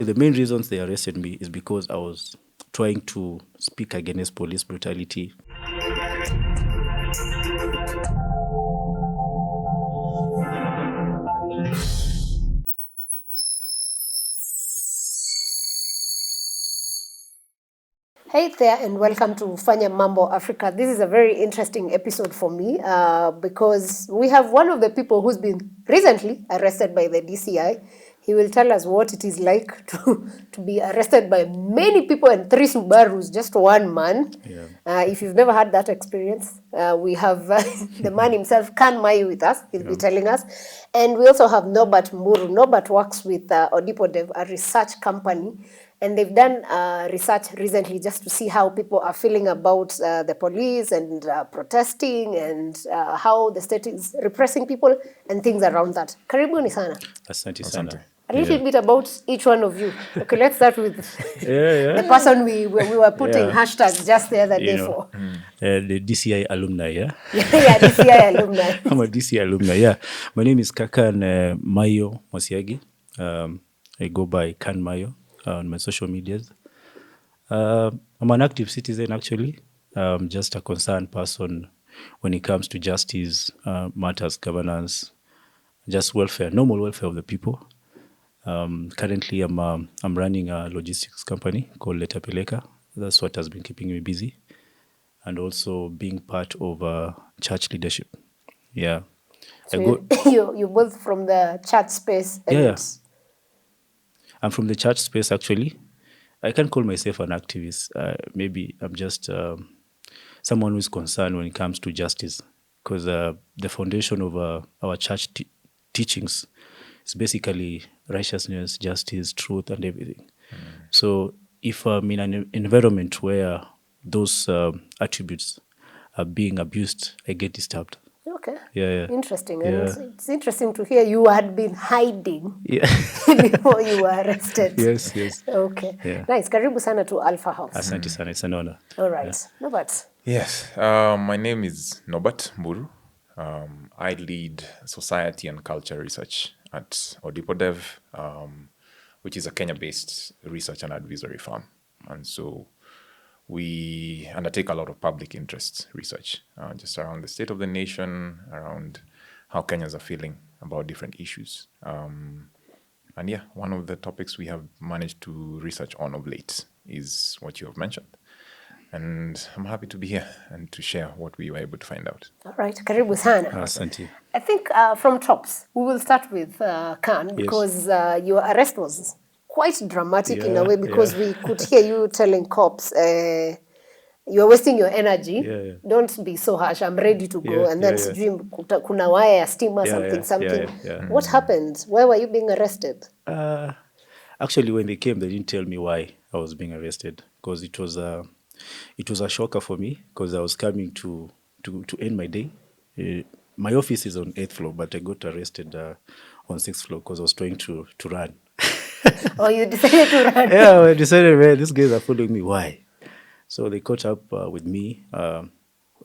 The main reasons they arrested me is because I was trying to speak against police brutality. Hey there, and welcome to Fanya Mambo Africa. This is a very interesting episode for me because we have one of the people who's been recently arrested by the DCI. He will tell us what it is like to be arrested by many people and 3 Subarus, just one man. Yeah. If you've never had that experience, we have the man himself, Kan Maiyo, with us. He'll be telling us. And we also have Nobert Mburu. Nobert works with Odipodev, a research company. And they've done research recently just to see how people are feeling about the police and protesting and how the state is repressing people and things around that. Karibuni sana. Asante sana. A little bit about each one of you. Okay, let's start with the person we were putting hashtags just the other day for. The DCI alumni, yeah? Yeah, DCI alumni. I'm a DCI alumni, yeah. My name is Kan Maiyo Was Arrested. I go by Kan Maiyo on my social medias. I'm an active citizen, actually. I'm just a concerned person when it comes to justice, matters, governance, just welfare, normal welfare of the people. Currently, I'm running a logistics company called Leta Peleka. That's what has been keeping me busy. And also being part of church leadership. Yeah. So you're both from the church space. And Yeah. I'm from the church space, actually. I can't call myself an activist. Maybe I'm just someone who is concerned when it comes to justice. Because the foundation of our church teachings is basically righteousness, justice, truth, and everything. So if I'm in an environment where those attributes are being abused, I get disturbed. Okay. Yeah. Interesting. Yeah. And it's interesting to hear you had been hiding before you were arrested. Yes. Okay. Yeah. Nice. Karibu sana to Alfa House. Asante sana. It's an honor. All right. Nobert. Yes, my name is Nobert Mburu. I lead society and culture research at Odipodev, which is a Kenya-based research and advisory firm. And so we undertake a lot of public interest research, just around the state of the nation, around how Kenyans are feeling about different issues. And yeah, one of the topics we have managed to research on of late is what you have mentioned. And I'm happy to be here and to share what we were able to find out. All right. Karibu sana. Asante. I think from tops, we will start with Kan because your arrest was quite dramatic in a way because we could hear you telling cops, you're wasting your energy. Yeah. Don't be so harsh. I'm ready to go. And then kuna waya ya stima, something. Yeah. What happened? Why were you being arrested? Actually, when they came, they didn't tell me why I was being arrested because it was a shocker for me because I was coming to end my day. My office is on 8th floor, but I got arrested on 6th floor because I was trying to run. Oh, you decided to run? Yeah, I decided, man, these guys are following me. Why? So they caught up with me at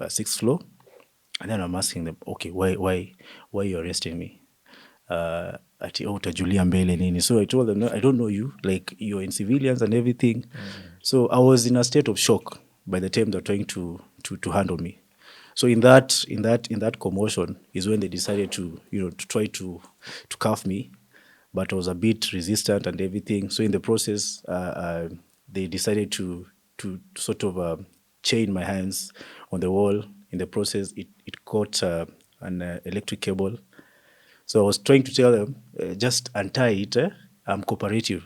6th floor. And then I'm asking them, okay, why are you arresting me? Utajulia mbele nini. So I told them, no, I don't know you. Like, you're in civilians and everything. So I was in a state of shock by the time they're trying to handle me. So in that commotion is when they decided to try to cuff me, but I was a bit resistant and everything. So in the process, they decided to sort of chain my hands on the wall. In the process, it caught an electric cable. So I was trying to tell them, just untie it. I'm cooperative,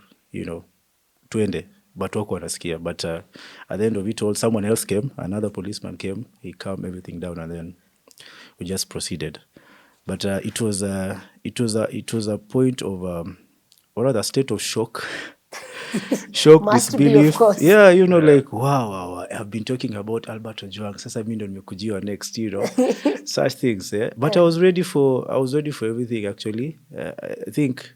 tuende. But wako wanasikia. But at the end of it all, someone else came. Another policeman came. He calmed everything down, and then we just proceeded. But it was a point of, or rather, state of shock. Shock, Must disbelief. Be, of course. Yeah, like, wow, I've been talking about Albert Ojwang. Sasa mimi ndo nimekujiwa next, such things. But I was ready for everything, actually. I think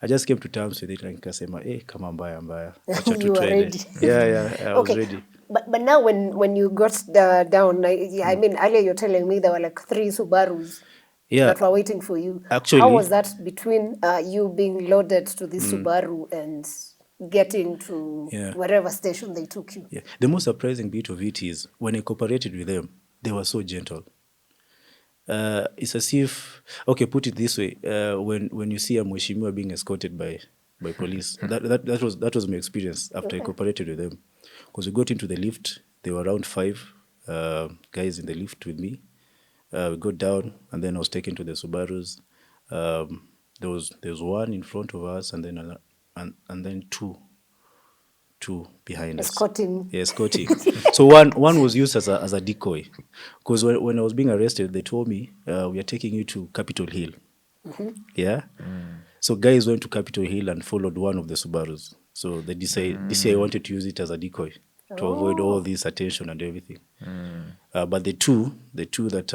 I just came to terms with it and nikasema, kama mbaya. You were ready. Yeah, I was ready. But now when you got down, I mean, earlier you're telling me there were like 3 Subarus that were waiting for you. Actually, how was that between you being loaded to this Subaru and getting to Yeah. wherever station they took you? Yeah. The most surprising bit of it is when I cooperated with them, they were so gentle. It's as if, okay, put it this way: when you see a mheshimiwa being escorted by police, that was my experience after I cooperated with them, because we got into the lift. There were around 5 guys in the lift with me. We got down, and then I was taken to the Subarus. There was one in front of us, and then and then two behind us. Escorting. Yeah, escorting. So one was used as a decoy, because when I was being arrested, they told me we are taking you to Capitol Hill. Yeah. So guys went to Capitol Hill and followed one of the Subarus. So the DCI wanted to use it as a decoy to avoid all this attention and everything. But the two that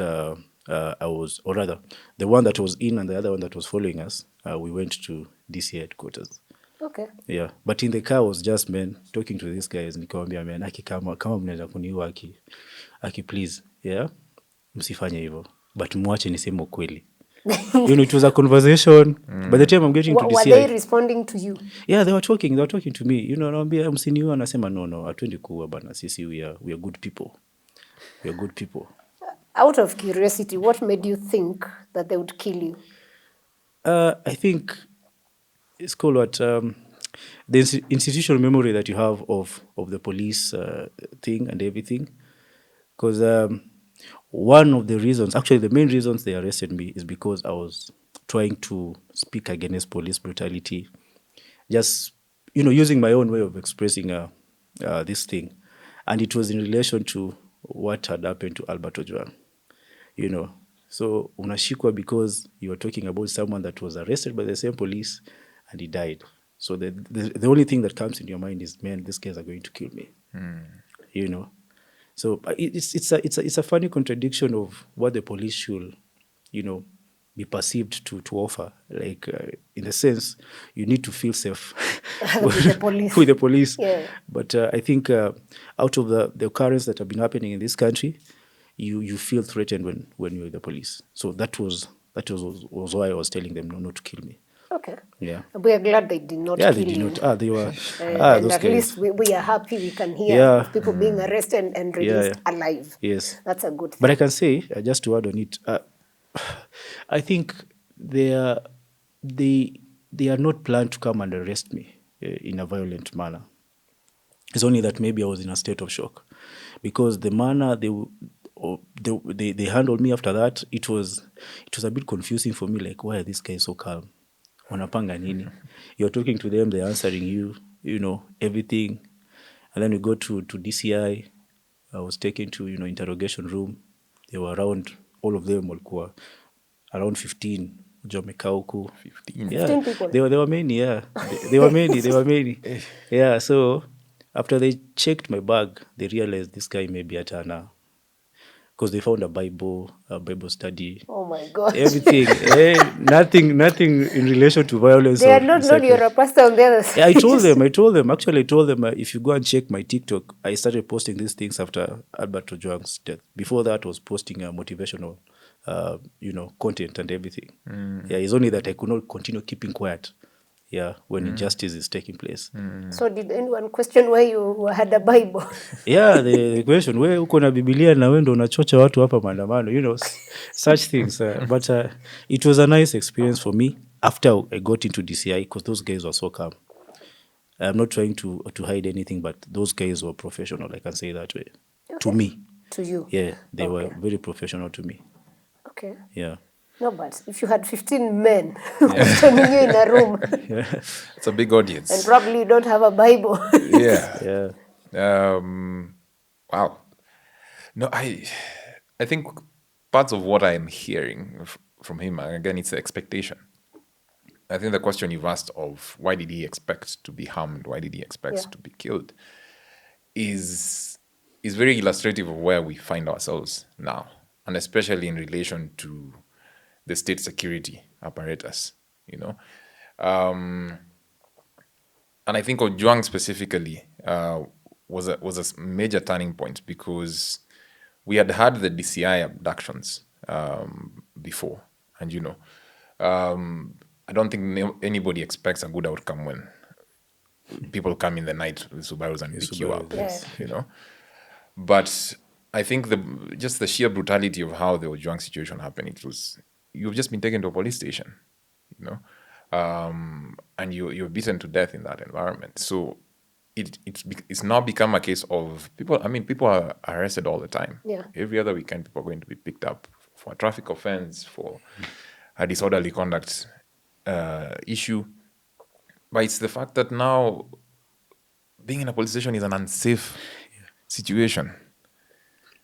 I was, or rather, the one that was in and the other one that was following us, we went to DCI headquarters. Okay. Yeah, but in the car was just men talking to these guys. Nikamwambia man, kama mnaweza kuniua please, yeah, msifanye hivyo, but mwache niseme ukweli. It was a conversation. By the time I'm getting to DCI, were they responding to you? Yeah, they were talking to me. Naambia msiniua, anasema no, hatuendi kuua bana, sisi we are good people. We are good people. Out of curiosity, what made you think that they would kill you? I think it's called what the institutional memory that you have of the police thing and everything. Because one of the reasons, actually the main reasons they arrested me is because I was trying to speak against police brutality. Just, using my own way of expressing this thing. And it was in relation to what had happened to Albert Ojwang. So unashikwa because you were talking about someone that was arrested by the same police and he died. So the only thing that comes in your mind is, man, these guys are going to kill me. So it's a funny contradiction of what the police should, be perceived to offer. Like in the sense, you need to feel safe with the police. with the police. Yeah. But I think out of the occurrences that have been happening in this country, you feel threatened when you're with the police. So that was why I was telling them not to kill me. Okay. Yeah. We are glad they did not kill they did you. not. They were. And those at guys. least we are happy we can hear of people being arrested and released alive. Yes. That's a good thing. But I can say, just to add on it, I think they are not planned to come and arrest me in a violent manner. It's only that maybe I was in a state of shock, because the manner they handled me after that, it was a bit confusing for me. Like, why are these guys so calm? Wanapanga nini? You're talking to them, they're answering you, everything. And then we go to DCI. I was taken to, interrogation room. They were around, all of them walikuwa around 15. Wamekaa huku. 15? Yeah. 15 people? They were many, yeah. They were many. Yeah, so after they checked my bag, they realized this guy may be atana. Because they found a Bible study. Oh my God. Everything. Nothing in relation to violence. They had not known you're a pastor on the other side. Yeah, I told them. Actually, I told them, if you go and check my TikTok, I started posting these things after Albert Ojwang's death. Before that, I was posting motivational, content and everything. Yeah, it's only that I could not continue keeping quiet. Yeah, when injustice is taking place. So did anyone question why you had a Bible? Yeah, the question, we uko na Biblia na wewe ndo unachocha watu hapa maandamano, such things. But it was a nice experience for me after I got into DCI, because those guys were so calm. I'm not trying to hide anything, but those guys were professional, I can say that way. Okay. To me. To you? Yeah, they were very professional to me. Okay. Yeah. No, but if you had 15 men questioning you in a room, It's a big audience. and probably you don't have a Bible. Yeah. Yeah. Wow. No, I think parts of what I'm hearing from him, again, it's the expectation. I think the question you've asked of why did he expect to be harmed, why did he expect to be killed, is very illustrative of where we find ourselves now, and especially in relation to the state security apparatus, And I think Ojwang specifically was a major turning point, because we had had the DCI abductions before, and I don't think anybody expects a good outcome people come in the night with Subarus and pick you up, Yes. you know. But I think just the sheer brutality of how the Ojwang situation happened, you've just been taken to a police station, you know, and you're beaten to death in that environment. So it's now become a case of people. I mean, people are arrested all the time. Yeah. Every other weekend, people are going to be picked up for a traffic offense, for a disorderly conduct issue. But it's the fact that now being in a police station is an unsafe situation.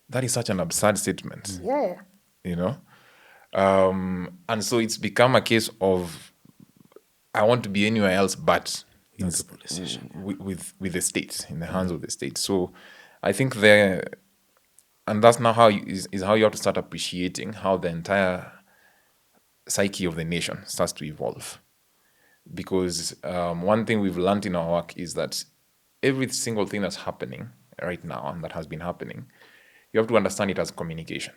That is such an absurd statement. Yeah. You know? And so it's become a case of I want to be anywhere else but Not the police station. with the state, in the hands of the state. So I think and that's now is how you have to start appreciating how the entire psyche of the nation starts to evolve. Because one thing we've learned in our work is that every single thing that's happening right now and that has been happening, you have to understand it as communication.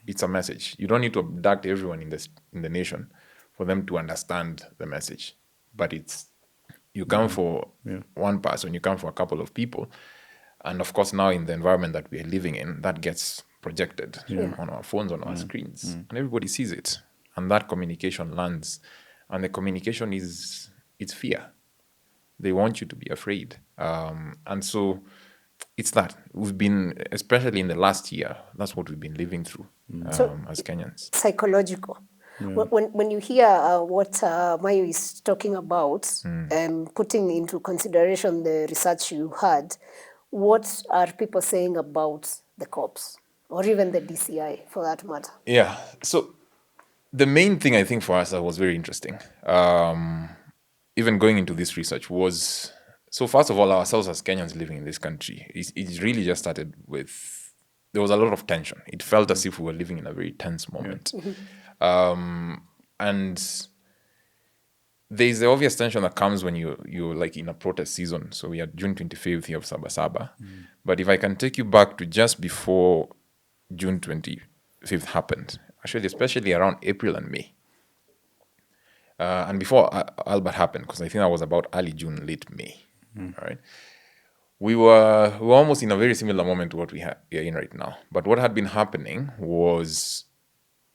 It's a message. You don't need to abduct everyone in the nation for them to understand the message. But you come for one person, you come for a couple of people. And of course, now in the environment that we are living in, that gets projected on our phones, on our screens. And everybody sees it. And that communication lands. And the communication it's fear. They want you to be afraid. And so it's that. We've been, especially in the last year, that's what we've been living through as Kenyans. Psychological. When you hear what Maiyo is talking about, putting into consideration the research you had, what are people saying about the cops or even the DCI for that matter? Yeah. So the main thing I think for us that was very interesting, even going into this research, was so first of all, ourselves as Kenyans living in this country, it really just started with, there was a lot of tension. It felt as if we were living in a very tense moment. And there's the obvious tension that comes when you're like in a protest season. So we are June 25th here of Sabasaba. But if I can take you back to just before June 25th happened, actually, especially around April and May, and before Albert happened, because I think that was about early June, late May. All right. We were almost in a very similar moment to what we are in right now. But what had been happening was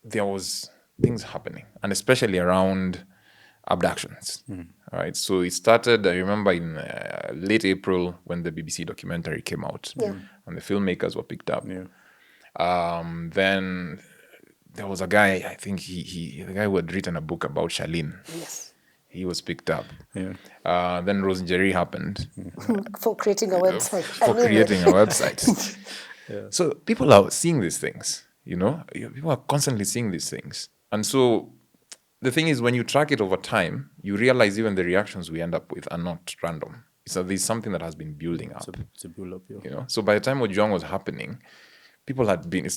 there was things happening, and especially around abductions. All right. So it started, I remember, in late April when the BBC documentary came out, and the filmmakers were picked up. Then there was a guy, I think the guy who had written a book about Charlene. Yes. He was picked up. Then Rosenjerry happened. For creating a website. For creating a website. So people are seeing these things, you know? People are constantly seeing these things. And so the thing is, when you track it over time, you realize even the reactions we end up with are not random. So there's something that has been building up. It's a build-up, You know? So by the time Ojwang was happening, people had been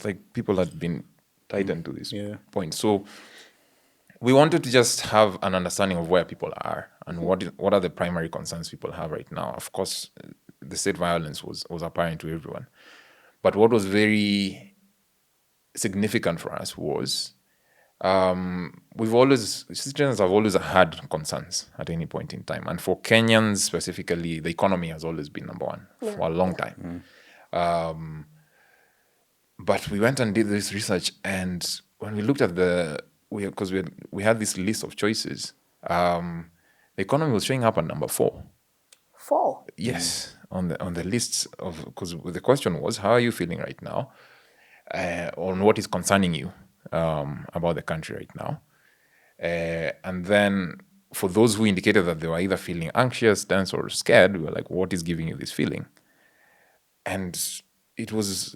tightened to this point. So we wanted to just have an understanding of where people are and what are the primary concerns people have right now. Of course, the state violence was apparent to everyone. But what was very significant for us was citizens have always had concerns at any point in time. And for Kenyans specifically, the economy has always been number one for a long time. But we went and did this research, and when we looked at because we had this list of choices, the economy was showing up at number 4. 4? Yes, on the lists of, because the question was, how are you feeling right now, on what is concerning you about the country right now, and then for those who indicated that they were either feeling anxious, tense, or scared, we were like, what is giving you this feeling? And it was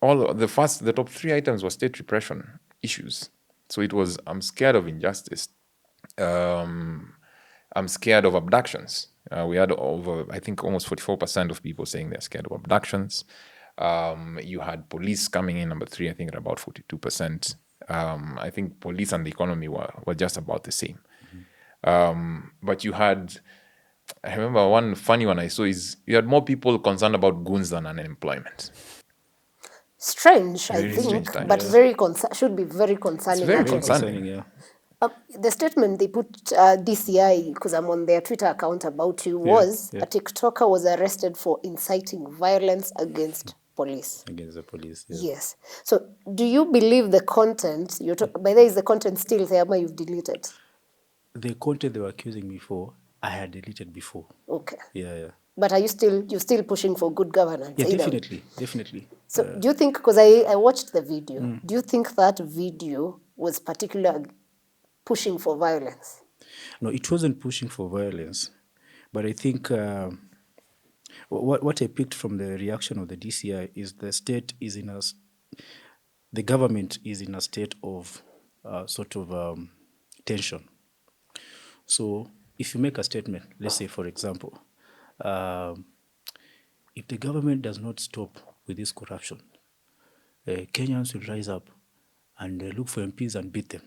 the top 3 items were state repression issues. So it was, I'm scared of injustice. I'm scared of abductions. We had I think almost 44% of people saying they're scared of abductions. You had police coming in number 3, I think at about 42%. I think police and the economy were just about the same. But you had, I remember one funny one I saw is you had more people concerned about goons than unemployment. Strange, I Very think, strange time. but should be very concerning. It's very actually. concerning. Yeah. The statement they put DCI, because I'm on their Twitter account about you, was a TikToker was arrested for inciting violence against police. Against the police, yeah. Yes. So do you believe the content, by the way, is the content still there, but you've deleted? The content they were accusing me for, I had deleted before. Okay. Yeah. But you're still pushing for good governance? Yeah, either? definitely. So do you think, because I watched the video, do you think that video was particularly pushing for violence? No, it wasn't pushing for violence, but I think what I picked from the reaction of the DCI is the government is in a state of tension. So if you make a statement, let's say, for example, if the government does not stop with this corruption, Kenyans will rise up and look for MPs and beat them.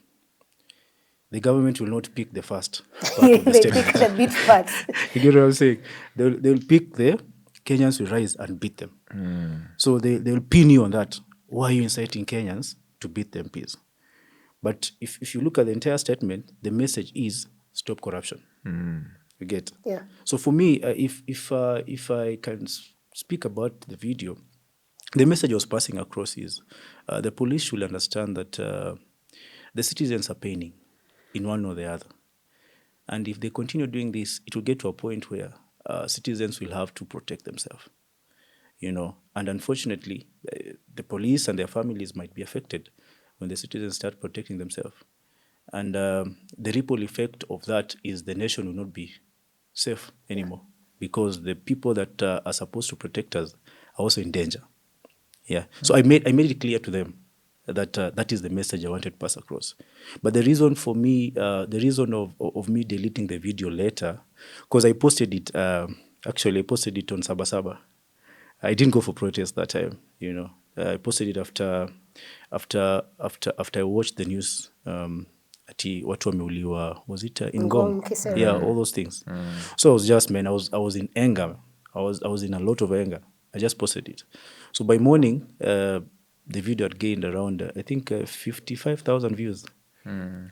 The government will not pick the first part of the They statement. picked a bit first. You get what I'm saying? They'll pick the Kenyans will rise and beat them. So they'll pin you on that. Why are you inciting Kenyans to beat the MPs? But if you look at the entire statement, the message is stop corruption. You get? Yeah. So for me, if I can speak about the video, the message I was passing across is the police should understand that the citizens are paining in one or the other. And if they continue doing this, it will get to a point where citizens will have to protect themselves. And unfortunately, the police and their families might be affected when the citizens start protecting themselves. And the ripple effect of that is the nation will not be safe anymore because the people that are supposed to protect us are also in danger. Yeah. So I made it clear to them that that is the message I wanted to pass across. But the reason for me, the reason of me deleting the video later, because I posted it, actually I posted it on Sabasaba. I didn't go for protest that time, I posted it after I watched the news. Ati watu wameuliwa, was it in Ngong? Yeah, all those things. So I was just, I was in anger. I was in a lot of anger. I just posted it. So by morning, the video had gained around, I think, 55,000 views.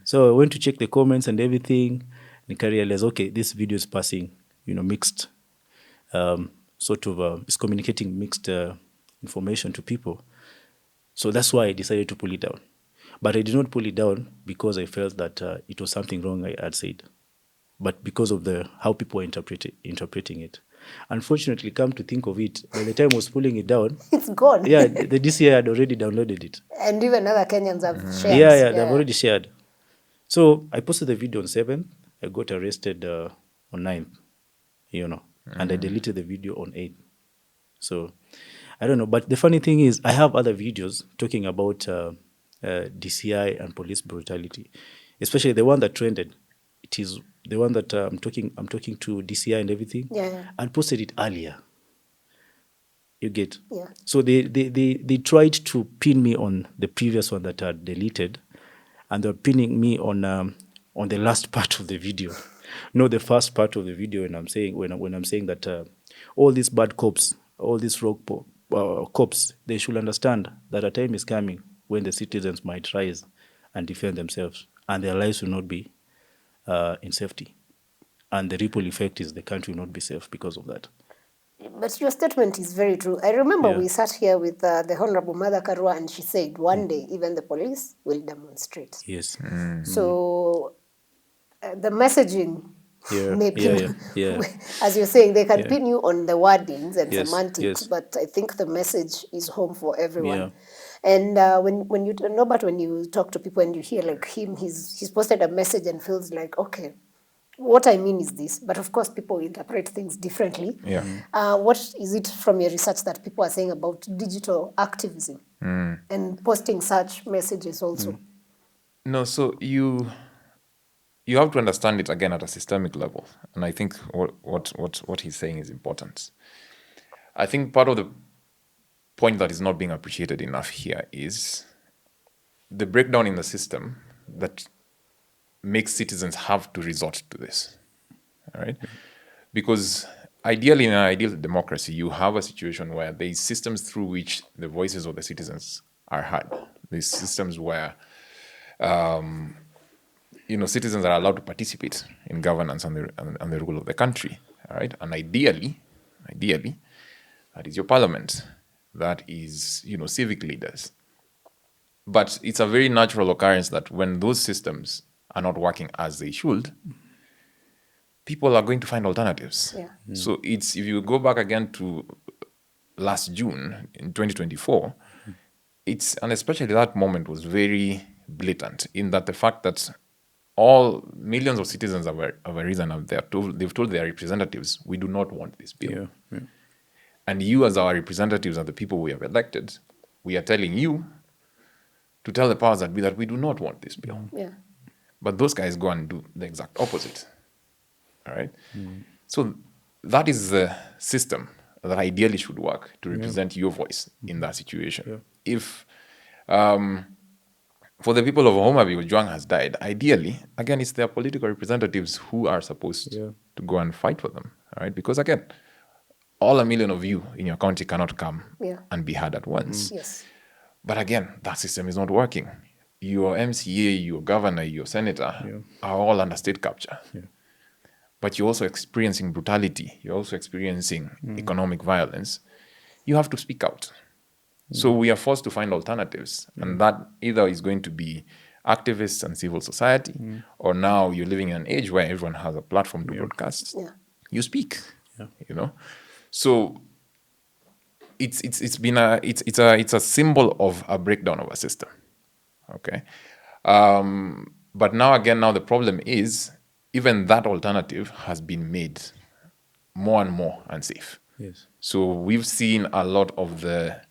So I went to check the comments and everything, and I realized, okay, this video is passing, mixed, it's communicating mixed information to people. So that's why I decided to pull it down. But I did not pull it down because I felt that it was something wrong I had said, but because of how people were interpreting it. Unfortunately, come to think of it, by the time I was pulling it down, it's gone. Yeah, the DCI had already downloaded it. And even other Kenyans have shared. Yeah, they've already shared. So I posted the video on 7th. I got arrested on 9th, and I deleted the video on 8th. So I don't know. But the funny thing is, I have other videos talking about DCI and police brutality, especially the one that trended. It is the one that I'm talking to DCI and everything. Yeah. I posted it earlier. You get? Yeah. So they tried to pin me on the previous one that I had deleted, and they're pinning me on the last part of the video, not the first part of the video. And I'm saying when I'm saying that all these bad cops, all these rogue cops, they should understand that a time is coming when the citizens might rise and defend themselves, and their lives will not be in safety. And the ripple effect is the country will not be safe because of that. But your statement is very true. I remember we sat here with the Honorable Mother Karua, and she said one day even the police will demonstrate. Yes. So the messaging, maybe, yeah. as you're saying, they can pin you on the wordings and semantics, yes. but I think the message is home for everyone. Yeah. And when you talk to people and you hear like him, he's posted a message and feels like, okay, what I mean is this. But of course, people interpret things differently. Yeah. What is it from your research that people are saying about digital activism and posting such messages also? No, so you have to understand it again at a systemic level, and I think what he's saying is important. I think part of the point that is not being appreciated enough here is the breakdown in the system that makes citizens have to resort to this. All right? Because ideally, in an ideal democracy, you have a situation where there is systems through which the voices of the citizens are heard. There's systems where citizens are allowed to participate in governance and the rule of the country. All right, and ideally, that is your parliament, that is civic leaders. But it's a very natural occurrence that when those systems are not working as they should, people are going to find alternatives. Yeah. So if you go back again to last June in 2024, and especially that moment was very blatant in that the fact that all millions of citizens have arisen and they've told their representatives, we do not want this bill. Yeah. And you as our representatives and the people we have elected, we are telling you to tell the powers that be that we do not want this bill. Yeah. But those guys go and do the exact opposite. All right? So that is the system that ideally should work to represent your voice in that situation. Yeah. If for the people of Homa Bay, Juang has died, ideally, again, it's their political representatives who are supposed to go and fight for them. All right? Because again, all 1 million of you in your county cannot come and be heard at once. Yes. But again, that system is not working. Your MCA, your governor, your senator are all under state capture. Yeah. But you're also experiencing brutality. You're also experiencing economic violence. You have to speak out. So we are forced to find alternatives. And that either is going to be activists and civil society, or now you're living in an age where everyone has a platform to broadcast. Yeah. You speak, So it's a symbol of a breakdown of a system. Okay. But now the problem is even that alternative has been made more and more unsafe. Yes. So we've seen a lot of the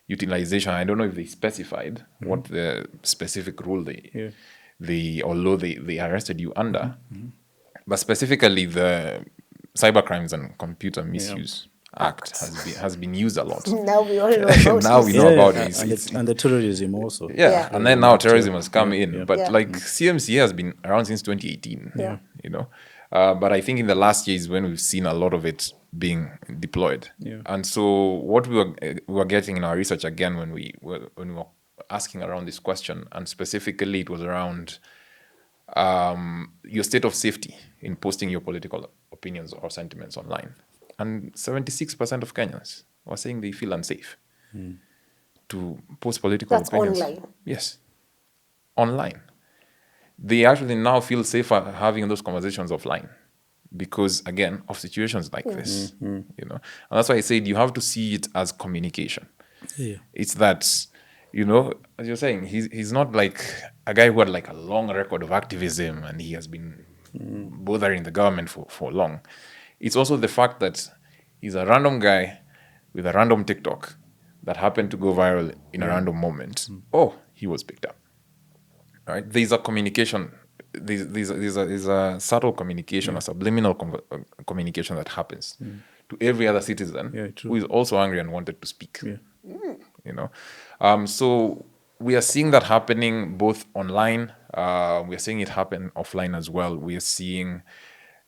utilization. I don't know if they specified what the specific rule although they arrested you under, but specifically the Cybercrimes and Computer Misuse Act has been used a lot. Now we all know about Now it. we know about it. And the terrorism also. And then now terrorism has come in. But Yeah. like CMCA has been around since 2018. Yeah. But I think in the last year is when we've seen a lot of it being deployed. Yeah. And so what we were getting in our research again when we were asking around this question, and specifically it was around your state of safety in posting your political opinions or sentiments online. And 76% of Kenyans were saying they feel unsafe to post political opinions. That's online. Yes, online. They actually now feel safer having those conversations offline because, again, of situations like this. And that's why I said you have to see it as communication. Yeah. It's that, as you're saying, he's not like a guy who had like a long record of activism and he has been bothering the government for long. It's also the fact that he's a random guy with a random TikTok that happened to go viral in a random moment. Oh, he was picked up. All right? There's a communication. There's a subtle communication, a subliminal communication that happens to every other citizen who is also angry and wanted to speak. So we are seeing that happening both online. We are seeing it happen offline as well. We are seeing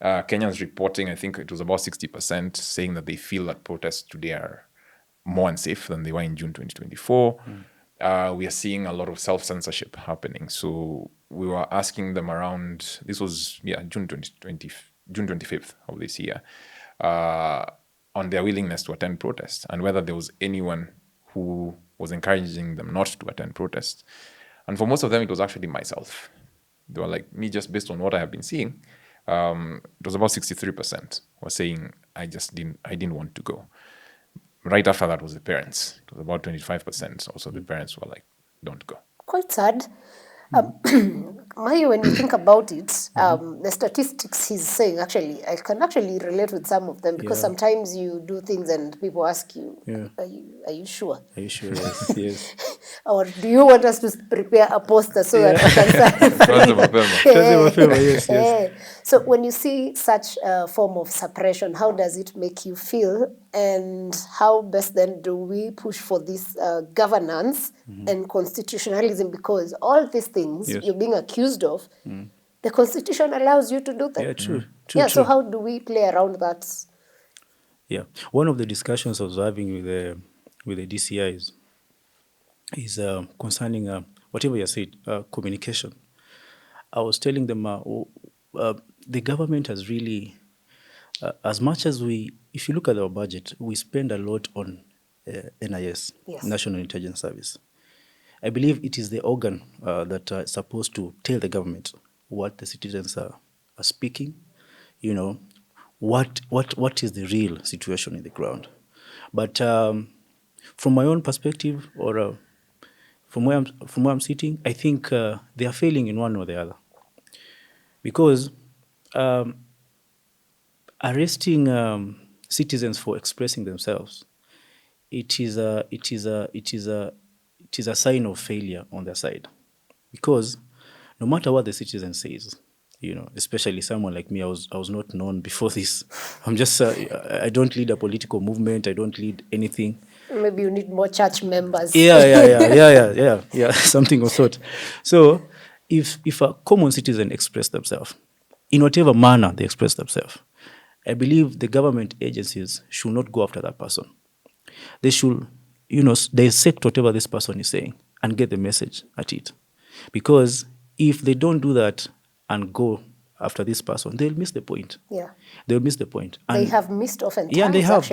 Kenyans reporting, I think it was about 60%, saying that they feel that protests today are more unsafe than they were in June 2024. We are seeing a lot of self-censorship happening. So we were asking them around, this was June 25th of this year, on their willingness to attend protests and whether there was anyone who was encouraging them not to attend protests. And for most of them, it was actually myself. They were like, me, just based on what I have been seeing, it was about 63% were saying, I didn't want to go. Right after that was the parents. It was about 25%. Also, the parents were like, don't go. Quite sad. Maiyo, when you think about it, the statistics he's saying, actually, I can actually relate with some of them because sometimes you do things and people ask you, are you sure? Are you sure? Yes. Or do you want us to prepare a poster so that we can start? Yes. So when you see such a form of suppression, how does it make you feel? And how best then do we push for this governance and constitutionalism? Because all these things you're being accused of, the Constitution allows you to do them. Yeah, true. So how do we play around that? Yeah. One of the discussions I was having with the DCIs is concerning whatever you said, communication. I was telling them, the government has really, as much as if you look at our budget, we spend a lot on NIS, Yes. National Intelligence Service. I believe it is the organ that is supposed to tell the government what the citizens are speaking, what is the real situation in the ground. But from my own perspective, or from where I'm sitting, I think they are failing in one or the other, because arresting citizens for expressing themselves, it is a sign of failure on their side, because no matter what the citizen says, especially someone like me, I was not known before this. I'm just I don't lead a political movement. I don't lead anything. Maybe you need more church members. Yeah, something of sort. So if a common citizen express themselves in whatever manner they express themselves, I believe the government agencies should not go after that person. They should, dissect whatever this person is saying and get the message at it. Because if they don't do that and go after this person, they'll miss the point. Yeah. They'll miss the point. And they have missed often. Yeah, they have.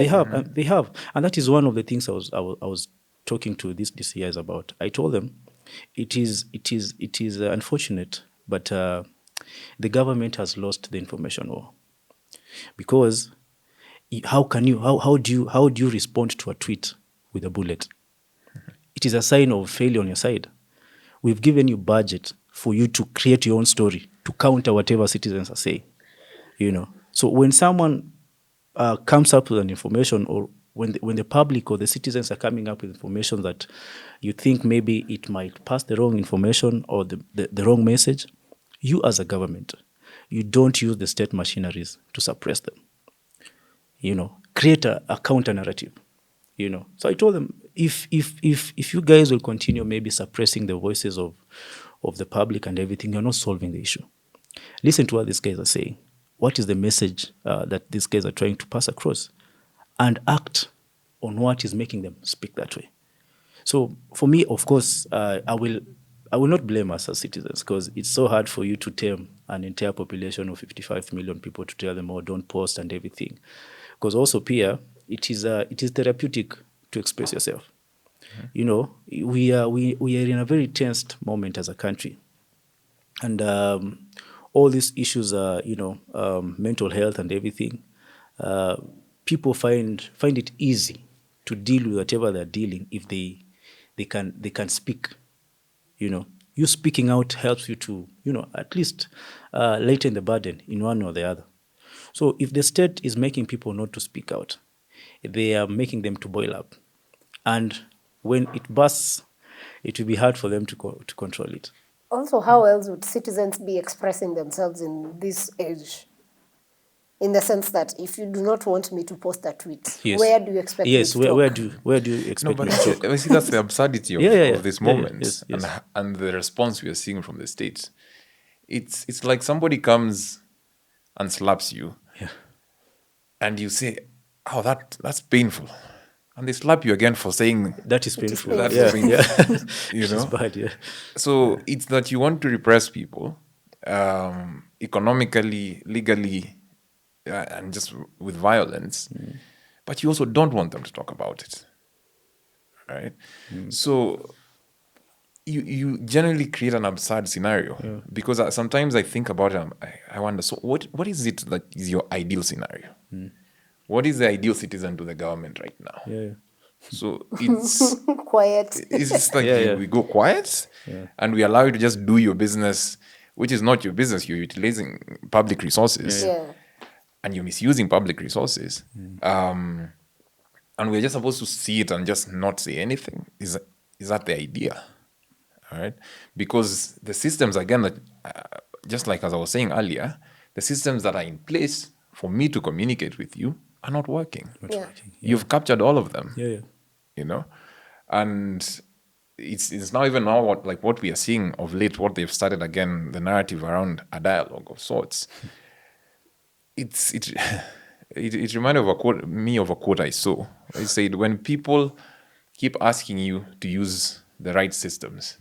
And that is one of the things I was talking to these DCIs about. I told them it is unfortunate, but the government has lost the information war. Because how do you respond to a tweet with a bullet? It is a sign of failure on your side. We've given you budget for you to create your own story, to counter whatever citizens are saying. So when someone comes up with an information, or when the public or the citizens are coming up with information that you think maybe it might pass the wrong information or the wrong message, you as a government, you don't use the state machineries to suppress them. Create a counter narrative. So I told them, if you guys will continue maybe suppressing the voices of the public and everything, you're not solving the issue. Listen to what these guys are saying. What is the message that these guys are trying to pass across? And act on what is making them speak that way. So for me, of course, I will not blame us as citizens, because it's so hard for you to tame an entire population of 55 million people, to tell them, oh, don't post and everything. Because also, Pia, it is therapeutic to express yourself. Mm-hmm. We are in a very tensed moment as a country, and all these issues are, mental health and everything. People find it easy to deal with whatever they're dealing if they can speak. You speaking out helps you to, at least lighten the burden in one or the other. So if the state is making people not to speak out, they are making them to boil up. And when it bursts, it will be hard for them to control it. Also, how else would citizens be expressing themselves in this age? In the sense that if you do not want me to post a tweet, yes. Where do you expect me to talk? Where do you expect me to talk? I see that's the absurdity of this moment. Yes. And the response we are seeing from the state. It's like somebody comes and slaps you, and you say, oh, that's painful. And they slap you again for saying that is painful. That is painful. Yeah. It's bad, yeah. So it's that you want to repress people economically, legally, and just with violence, but you also don't want them to talk about it, right? So you generally create an absurd scenario, because sometimes I think about it, I wonder, so what is it that is your ideal scenario? What is the ideal citizen to the government right now? Yeah. So it's quiet. It's just like we go quiet, and we allow you to just do your business, which is not your business. You're utilizing public resources. And you're misusing public resources. And we're just supposed to see it and just not say anything. Is that the idea? All right? Because the systems, again, that just like as I was saying earlier, the systems that are in place for me to communicate with you are not working. You've captured all of them. And it's now even now what we are seeing of late, what they've started again, the narrative around a dialogue of sorts. It reminded me of a quote I saw. It said, when people keep asking you to use the right systems,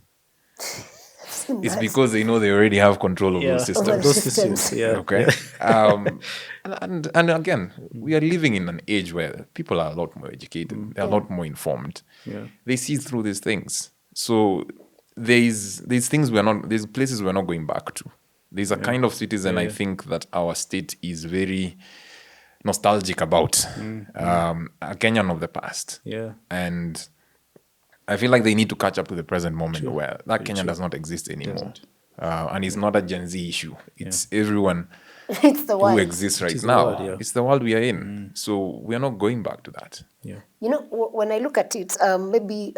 seen It's that. because they know they already have control of those Over systems. those systems. systems. Yeah. Okay. Yeah. And again, we are living in an age where people are a lot more educated. They're a lot more informed. Yeah. They see through these things. So there's places we're not going back to. There's a kind of citizen I think that our state is very nostalgic about. A Kenyan of the past. Yeah. And I feel like they need to catch up to the present moment where that Kenya true. does not exist anymore. Doesn't. And it's not a Gen Z issue. It's everyone It's the who world. exists right is the now. world, yeah. It's the world we are in. So we are not going back to that. Yeah. You know, when I look at it, maybe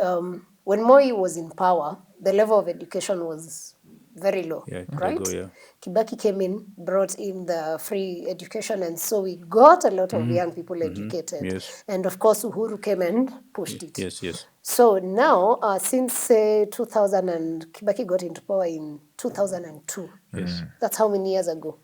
when Moi was in power, the level of education was very low, Yeah, right? go, yeah. Kibaki came in, brought in the free education, and so we got a lot of young people educated. Yes. And of course, Uhuru came and pushed it. Yes. So now, since 2000 and Kibaki got into power in 2002, that's how many years ago?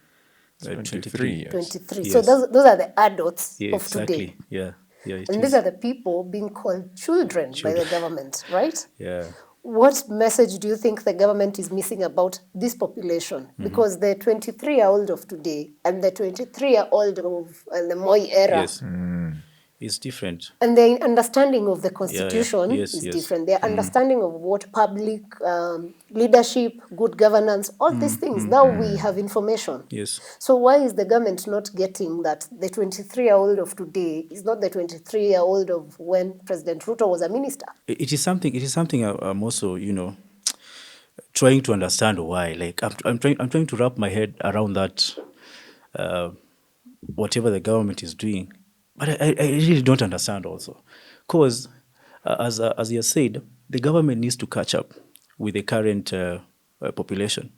23 years. 23. Yes. So those are the adults Yeah, of exactly. today. Yeah. It And is. these are the people being called children by the government, right? Yeah. What message do you think the government is missing about this population? Because the 23-year-old of today and the 23-year-old of the Moi era, Yes. It's different. and their understanding of the constitution Yes, is yes. different. Their understanding of what public leadership, good governance, all these things. Now we have information. Yes. So why is the government not getting that the 23-year-old of today is not the 23-year-old of when President Ruto was a minister? It is something I'm also, trying to understand why. Like I'm trying to wrap my head around that, whatever the government is doing, but I really don't understand also, because as you said, the government needs to catch up with the current population,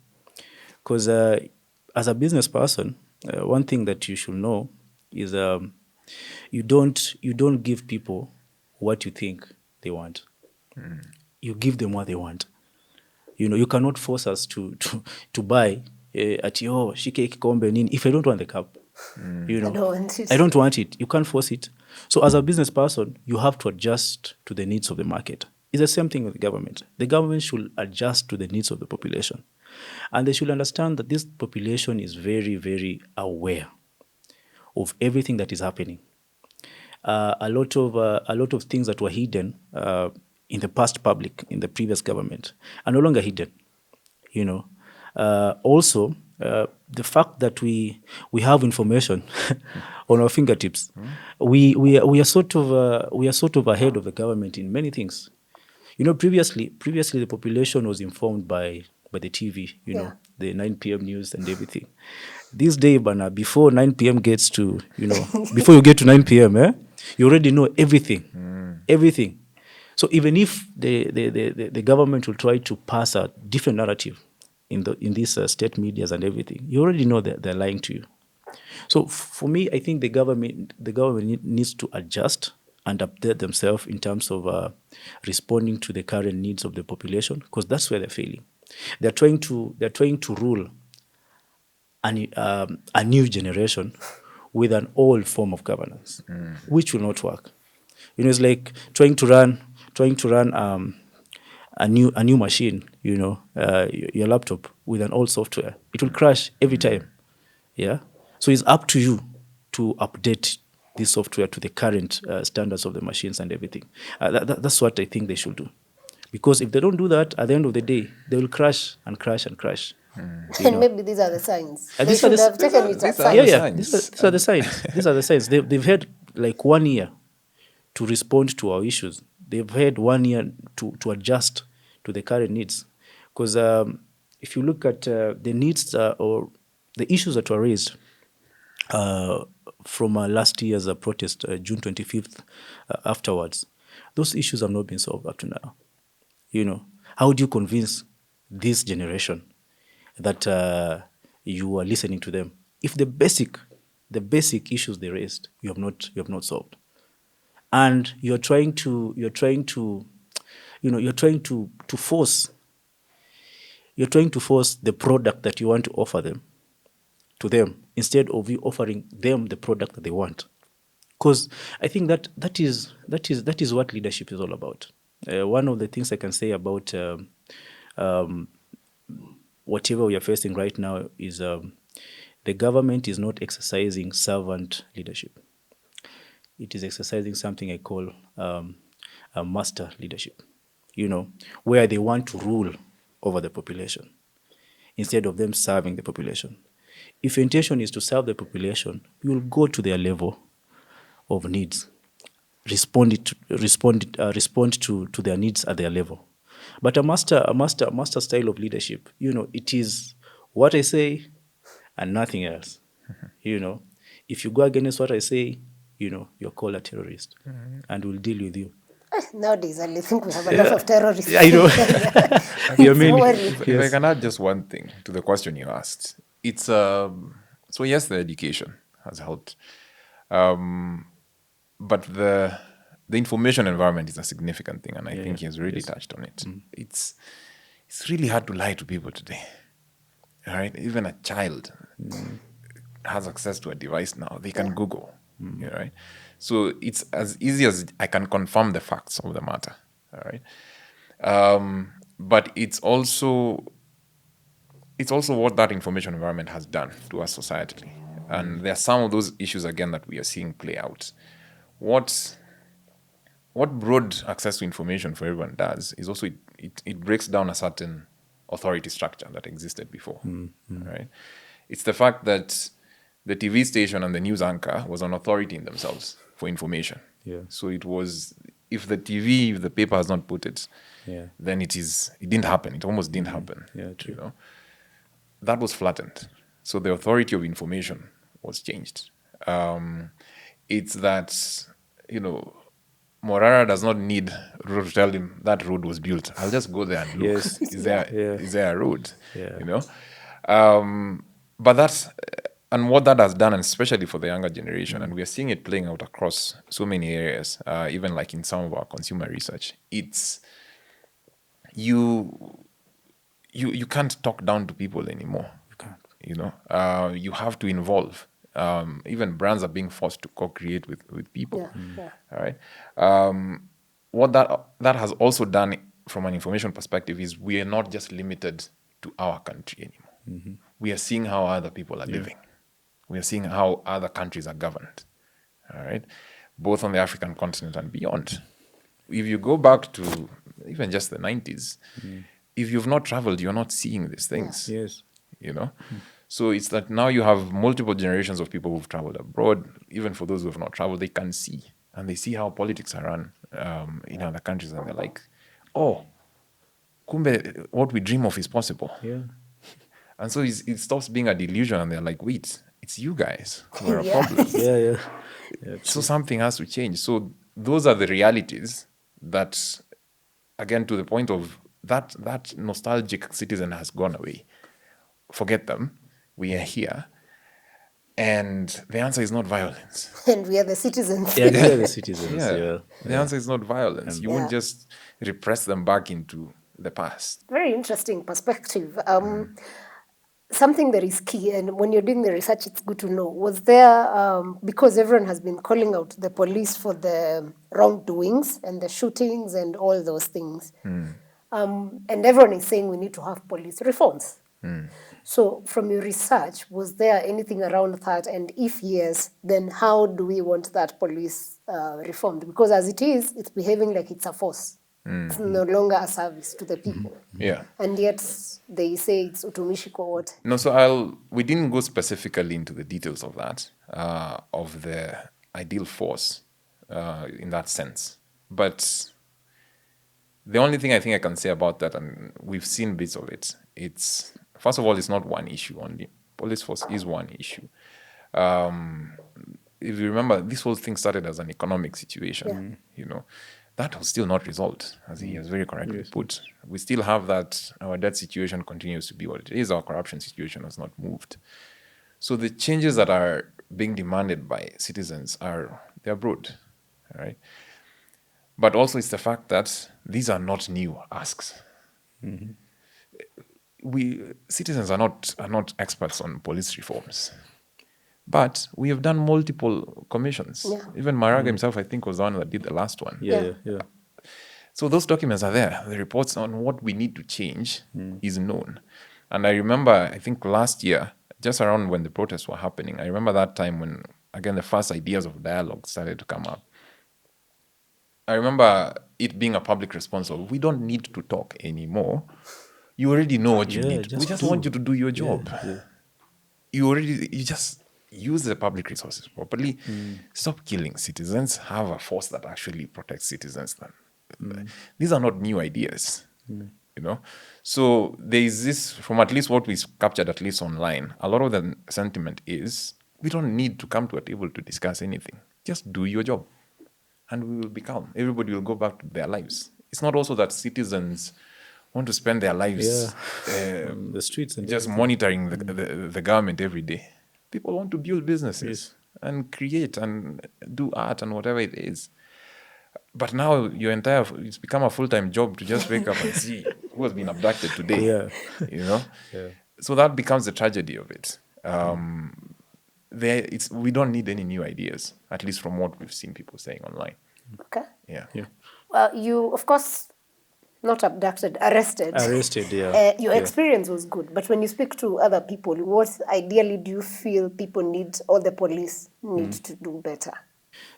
because as a business person, one thing that you should know is you don't give people what you think they want. You give them what they want. You cannot force us to buy at shike kikombe nini if I don't want the cup. I don't want it. I don't want it. You can't force it. So as a business person, you have to adjust to the needs of the market. It's the same thing with the government. The government should adjust to the needs of the population. And they should understand that this population is very, very aware of everything that is happening. A lot of things that were hidden in the past public, in the previous government, are no longer hidden. Also, the fact that we have information on our fingertips, we are sort of ahead of the government in many things. Previously the population was informed by the TV, the 9 p.m. news and everything. This day, Bana, before 9 p.m. gets to, before you get to 9 p.m., you already know everything, everything. So even if the government will try to pass a different narrative in these state medias and everything, you already know that they're lying to you. So for me, I think the government needs to adjust and update themselves in terms of responding to the current needs of the population, because that's where they're failing. They're trying to rule a new generation with an old form of governance, which will not work. It's like trying to run a new machine, your laptop with an old software. It will crash every time. Yeah. So it's up to you to update this software to the current standards of the machines and everything. That's what I think they should do. Because if they don't do that, at the end of the day, they will crash and crash and crash. And maybe these are the signs. They these are should the- have taken it as these are signs. the Yeah. signs. These are the signs. These are the signs. They've had like 1 year to respond to our issues. They've had 1 year to adjust to the current needs. Because if you look at the needs or the issues that were raised from last year's protest, June 25th, afterwards, those issues have not been solved up to now. How do you convince this generation that you are listening to them if the basic issues they raised you have not solved, and you're trying to force the product that you want to offer them to them instead of you offering them the product that they want. Because I think that is what leadership is all about. One of the things I can say about whatever we are facing right now is the government is not exercising servant leadership. It is exercising something I call a master leadership, where they want to rule over the population instead of them serving the population. If your intention is to serve the population, you will go to their level of needs, respond to their needs at their level. But a master style of leadership, it is what I say and nothing else. If you go against what I say, you're called a terrorist, and we'll deal with you. Nowadays, I think we have a lot of terrorists. I know. If I can add just one thing to the question you asked, it's so yes, the education has helped, but the information environment is a significant thing, and I think he's really touched on it. It's really hard to lie to people today. All right, even a child has access to a device now; they can Google. Right, so it's as easy as I can confirm the facts of the matter. All right, but it's also what that information environment has done to us societally, and there are some of those issues again that we are seeing play out. What broad access to information for everyone does is also it breaks down a certain authority structure that existed before. Right, it's the fact that the TV station and the news anchor was an authority in themselves for information. Yeah. So it was, if the paper has not put it, then it didn't happen. It almost didn't happen. Yeah, true. That was flattened. So the authority of information was changed. It's that, Morara does not need Ruto to tell him that road was built. I'll just go there and look. Yes. Is there a road? Yeah. But that's, and what that has done, and especially for the younger generation, and we are seeing it playing out across so many areas, even like in some of our consumer research, it's you can't talk down to people anymore. You can't. You have to involve. Even brands are being forced to co-create with people. All right. What that has also done from an information perspective is we are not just limited to our country anymore. We are seeing how other people are living. We are seeing how other countries are governed, all right, both on the African continent and beyond. If you go back to even just the 90s, if you've not traveled, you're not seeing these things. Yes. So it's that now you have multiple generations of people who've traveled abroad. Even for those who have not traveled, they can see, and they see how politics are run in other countries, and they're like, oh, kumbe, what we dream of is possible. Yeah. And so it stops being a delusion, and they're like, wait, it's you guys who are a problem. Yeah. So something has to change. So those are the realities that, again, to the point of that nostalgic citizen has gone away. Forget them. We are here. And the answer is not violence. And we are the citizens. Yeah, we are the citizens. Yeah. The answer is not violence. You won't just repress them back into the past. Very interesting perspective. Something that is key, and when you're doing the research, it's good to know, was there, because everyone has been calling out the police for the wrongdoings and the shootings and all those things. And everyone is saying we need to have police reforms. So from your research, was there anything around that? And if yes, then how do we want that police reformed? Because as it is, it's behaving like it's a force. It's no longer a service to the people. Yeah. And yet they say it's utumishi kwa wote. No, so we didn't go specifically into the details of that, of the ideal force in that sense. But the only thing I think I can say about that, and we've seen bits of it, it's, first of all, it's not one issue only. Police force is one issue. If you remember, this whole thing started as an economic situation, that was still not resolved, as he has very correctly put. We still have that. Our debt situation continues to be what it is. Our corruption situation has not moved. So the changes that are being demanded by citizens they're broad, all right? But also it's the fact that these are not new asks. Citizens are not experts on police reforms. But we have done multiple commissions. Yeah. Even Maraga himself, I think, was the one that did the last one. Yeah. So those documents are there. The reports on what we need to change is known. And I remember, I think last year, just around when the protests were happening, I remember that time when, again, the first ideas of dialogue started to come up. I remember it being a public response of, we don't need to talk anymore. You already know what you Yeah, need. We just do. want you to do your job. Yeah. You just use the public resources properly. Stop killing citizens. Have a force that actually protects citizens. These are not new ideas. You know, so there is this, from at least what we captured, at least online, a lot of the sentiment is, we don't need to come to a table to discuss anything. Just do your job and we will be calm. Everybody will go back to their lives. It's not also that citizens want to spend their lives The streets and just everything. monitoring the government every day. People want to build businesses and create and do art and whatever it is. But now it's become a full-time job to just wake up and see who has been abducted today. Yeah. You know? So that becomes the tragedy of it. We don't need any new ideas, at least from what we've seen people saying online. Okay. Yeah. Well, you, of course, not abducted, arrested. Arrested, yeah. Your experience was good, but when you speak to other people, what ideally do you feel people need, or the police need to do better?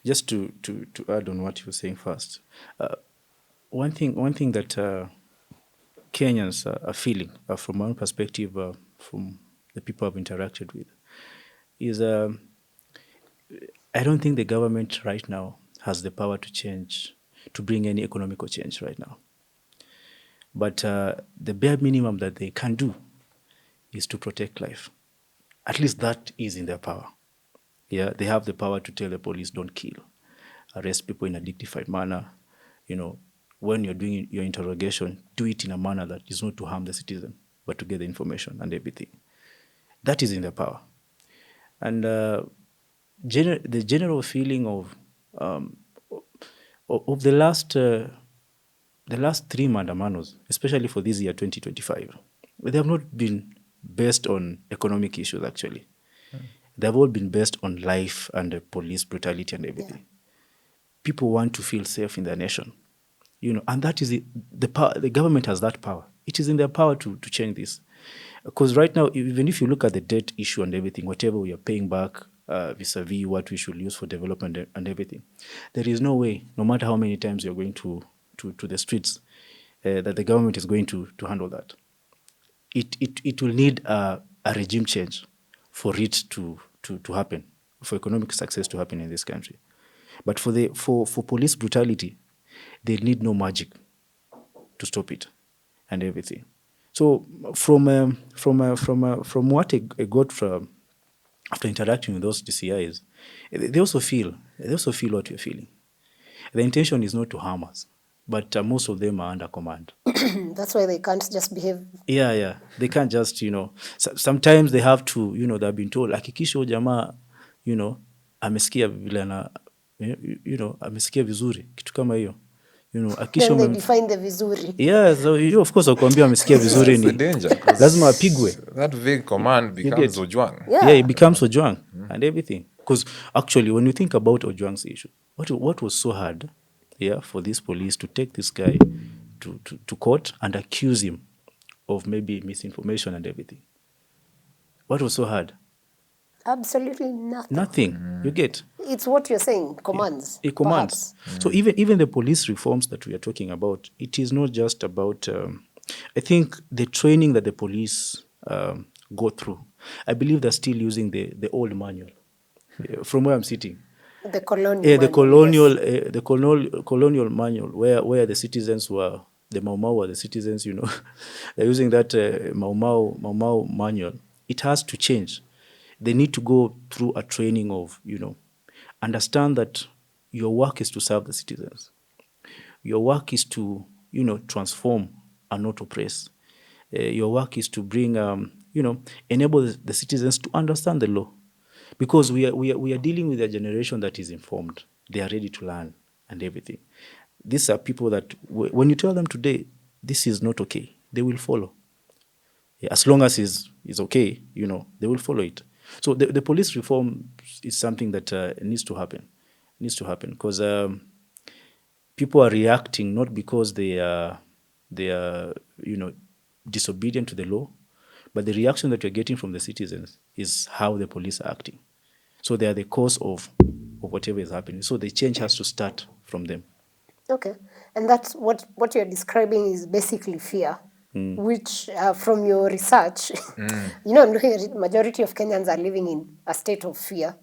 Just to add on what you were saying first, one thing that Kenyans are feeling, from my own perspective, from the people I've interacted with, is I don't think the government right now has the power to bring any economical change right now. But the bare minimum that they can do is to protect life. At least that is in their power. Yeah, they have the power to tell the police, don't kill, arrest people in a dignified manner. You know, when you're doing your interrogation, do it in a manner that is not to harm the citizen, but to get the information and everything. That is in their power. And the general feeling of the last 3 mandamanos, especially for this year 2025, they have not been based on economic issues actually. They've all been based on life and police brutality and everything. Yeah. People want to feel safe in their nation, you know, and that is the power. The government has that power. It is in their power to change this, because right now, even if you look at the debt issue and everything, whatever we are paying back vis-a-vis what we should use for development and everything, there is no way, no matter how many times you're going to the streets, that the government is going to handle that. It will need a regime change for it to happen, for economic success to happen in this country. But for police brutality, they need no magic to stop it and everything. So from what I got from after interacting with those DCIs, they also feel what we're feeling. The intention is not to harm us, but most of them are under command. That's why they can't just behave. Yeah. They can't just, you know, sometimes they have to, you know, they've been told, hakikisha jamaa, you know, amesikia vile na, you know, amesikia vizuri, kitu kama hiyo. You know, Then they define the vizuri. Yeah, so you of course wakuambia amesikia vizuri ni lazima apigwe. That vague command becomes Ojwang. Yeah, it becomes Ojwang and everything. Because actually, when you think about Ojwang's issue, what was so hard, for this police to take this guy to court and accuse him of maybe misinformation and everything? What was so hard? Absolutely nothing. Nothing. You get? It's what you're saying, commands. It commands. So even the police reforms that we are talking about, it is not just about, I think the training that the police go through, I believe they're still using the old manual from where I'm sitting. The colonial manual. The colonial manual where the citizens were, the Mau Mau were the citizens, you know. They're using that Mau Mau manual. It has to change. They need to go through a training of, you know, understand that your work is to serve the citizens. Your work is to, you know, transform and not oppress. Your work is to bring, you know, enable the citizens to understand the law. Because we are dealing with a generation that is informed. They are ready to learn and everything. These are people that, when you tell them today, this is not okay, they will follow. As long as it's okay, you know, they will follow it. So the police reform is something that needs to happen. Because people are reacting not because they are you know, disobedient to the law, But the reaction that you're getting from the citizens is how the police are acting. So they are the cause of whatever is happening. So the change has to start from them. Okay. And that's what you're describing is basically fear, which from your research, I'm looking at it, majority of Kenyans are living in a state of fear,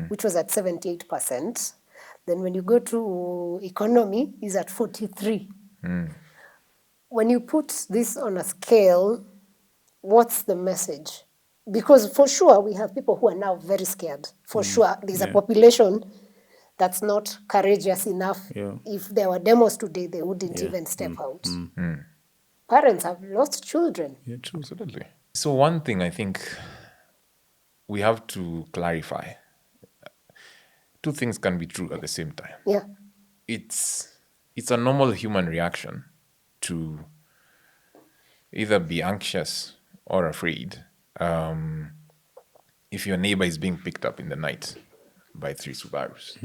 which was at 78%. Then when you go to economy, is at 43. When you put this on a scale, what's the message? Because for sure, we have people who are now very scared. For sure, there's a population that's not courageous enough. Yeah. If there were demos today, they wouldn't even step out. Parents have lost children. Yeah, true. Absolutely. So one thing I think we have to clarify, two things can be true at the same time. Yeah. It's a normal human reaction to either be anxious or afraid if your neighbor is being picked up in the night by 3 Subarus.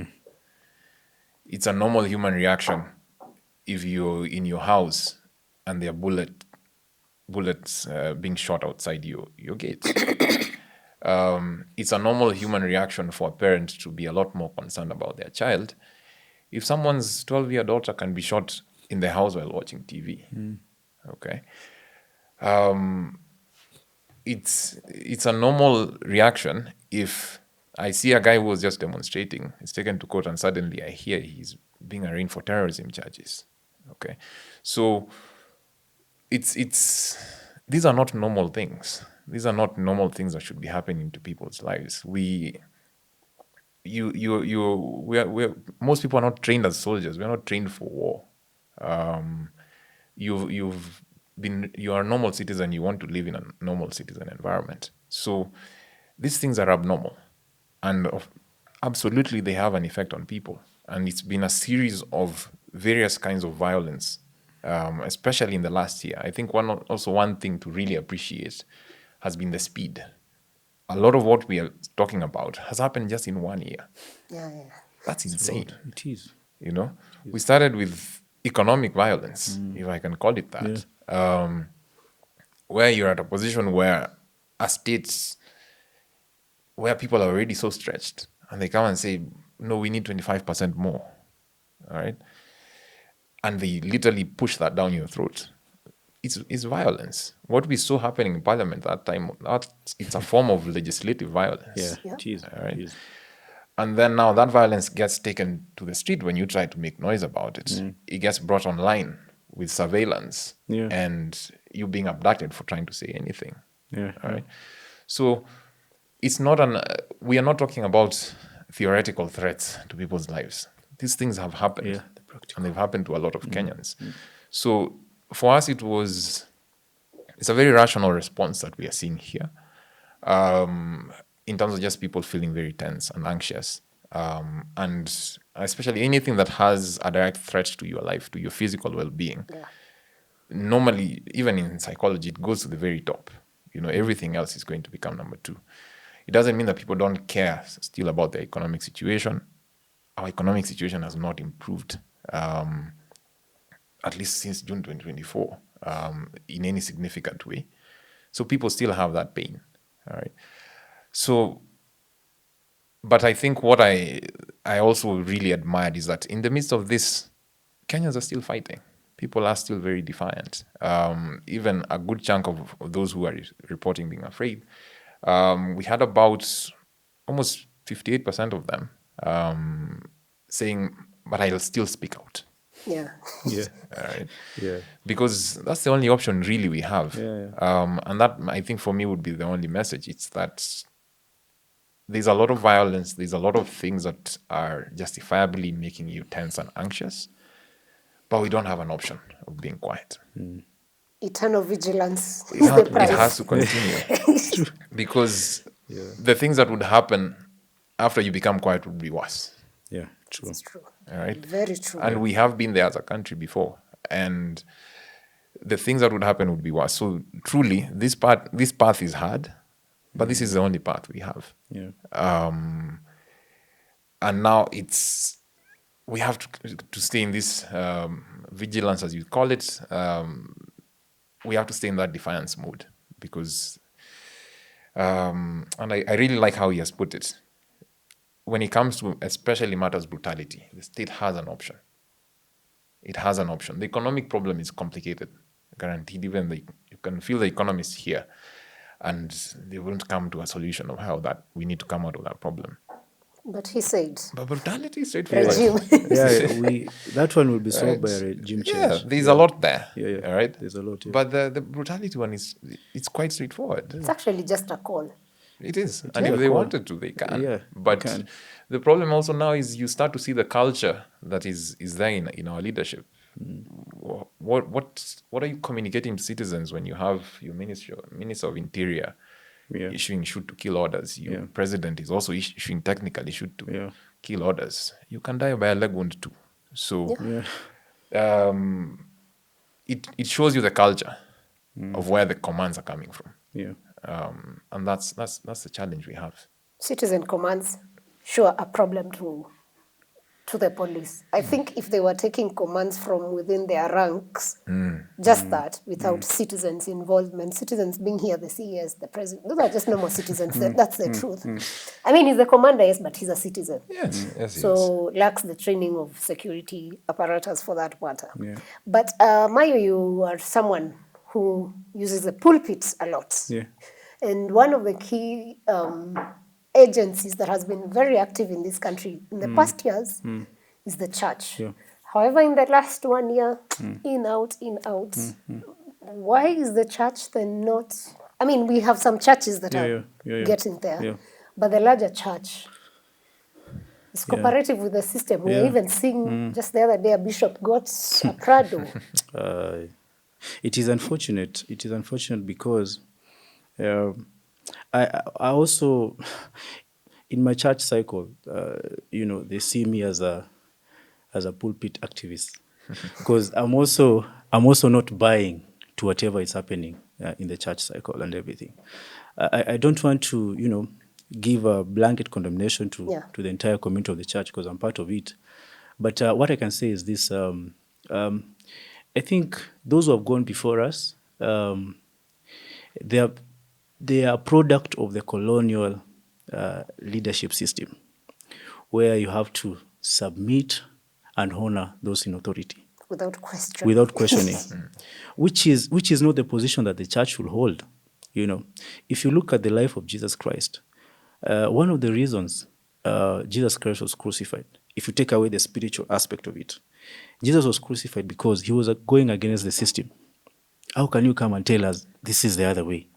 It's a normal human reaction if you're in your house and there are bullets being shot outside your gate. It's a normal human reaction for a parent to be a lot more concerned about their child if someone's 12-year daughter can be shot in the house while watching TV. Okay. It's a normal reaction if I see a guy who was just demonstrating, is taken to court, and suddenly I hear he's being arraigned for terrorism charges. Okay. So these are not normal things. These are not normal things that should be happening to people's lives. Most people are not trained as soldiers. We're not trained for war. You are a normal citizen. You want to live in a normal citizen environment. So these things are abnormal, and absolutely they have an effect on people. And it's been a series of various kinds of violence, especially in the last year. I think one thing to really appreciate has been the speed. A lot of what we are talking about has happened just in 1 year. Yeah. That's insane. It is. We started with economic violence, if I can call it that, where you're at a position where where people are already so stretched, and they come and say, no, we need 25% more, all right? And they literally push that down your throat. It's violence. What we saw happening in Parliament that time, it's a form of legislative violence. Yeah, it is. All right? It is. And then now that violence gets taken to the street when you try to make noise about it. It gets brought online with surveillance and you being abducted for trying to say anything. Yeah. All right. So it's not we are not talking about theoretical threats to people's lives. These things have happened. Yeah, and they've happened to a lot of Kenyans. So for us, it's a very rational response that we are seeing here. In terms of just people feeling very tense and anxious. And especially anything that has a direct threat to your life, to your physical well-being. Yeah. Normally, even in psychology, it goes to the very top. Everything else is going to become number 2. It doesn't mean that people don't care still about their economic situation. Our economic situation has not improved, at least since June 2024, in any significant way. So people still have that pain, all right? So, but I think what I also really admired is that in the midst of this, Kenyans are still fighting. People are still very defiant. Even a good chunk of those who are reporting being afraid, we had about almost 58% of them saying, but I'll still speak out. Yeah. Yeah. All right. Yeah. Because that's the only option really we have. Yeah. And that, I think, for me would be the only message. It's that there's a lot of violence. There's a lot of things that are justifiably making you tense and anxious. But we don't have an option of being quiet. Eternal vigilance is the price. It has to continue. Because the things that would happen after you become quiet would be worse. Yeah, true. It's true. All right? Very true. And we have been there as a country before. And the things that would happen would be worse. So truly, this path is hard, but this is the only path we have. Yeah. And now we have to stay in this vigilance, as you call it. We have to stay in that defiance mode, because, and I really like how he has put it. When it comes to especially matters brutality, the state has an option. It has an option. The economic problem is complicated, guaranteed. Even you can feel the economists here, and they won't come to a solution of how that we need to come out of that problem. But he said, But brutality is straightforward. regime. That one will be solved Right. by a regime change. Yeah, there's a lot there. Yeah. All right. There's a lot. Yeah. But the brutality one it's quite straightforward. It's actually just a call. It is. It's And a if they call. wanted to, they can. Yeah, But they can. the problem also now is you start to see the culture that is there in our leadership. What are you communicating to citizens when you have your minister of Interior issuing shoot to kill orders? Your president is also issuing technically shoot to kill orders. You can die by a leg wound too. So it shows you the culture of where the commands are coming from. Yeah. And that's the challenge we have. Citizen commands, sure, a problem to the police. I think if they were taking commands from within their ranks, just that, without citizens' involvement, citizens being here, the CES, the president, those are just normal citizens. That's the truth. I mean, he's the commander, yes, but he's a citizen. Yes, he is. So lacks the training of security apparatus for that matter. Yeah. But Maiyo, you are someone who uses the pulpit a lot. Yeah. And one of the key agencies that has been very active in this country in the past years is the church. Yeah. However, in the last 1 year, in, out. Why is the church then not... I mean, we have some churches that are getting there, Yeah. but the larger church is cooperative with the system. We are even seeing, just the other day, a bishop got a Prado. It is unfortunate. It is unfortunate because I also, in my church cycle, they see me as a pulpit activist because I'm also not buying to whatever is happening in the church cycle and everything. I don't want to give a blanket condemnation to the entire community of the church because I'm part of it. But what I can say is this: I think those who have gone before us, they are a product of the colonial leadership system, where you have to submit and honor those in authority Without question. without questioning, which is not the position that the church will hold. If you look at the life of Jesus Christ, one of the reasons Jesus Christ was crucified, if you take away the spiritual aspect of it, Jesus was crucified because he was going against the system. How can you come and tell us this is the other way?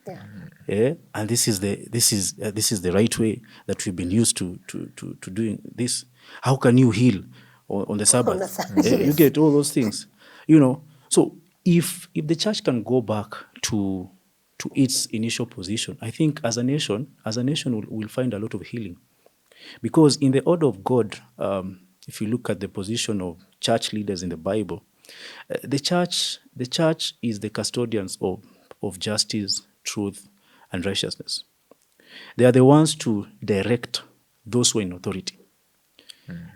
Yeah? And this is the right way that we've been used to doing this. How can you heal on the Sabbath? You get all those things. So if the church can go back to its initial position, I think as a nation we'll find a lot of healing. Because in the order of God, if you look at the position of church leaders in the Bible, the church is the custodians of justice, truth, and righteousness. They are the ones to direct those who are in authority.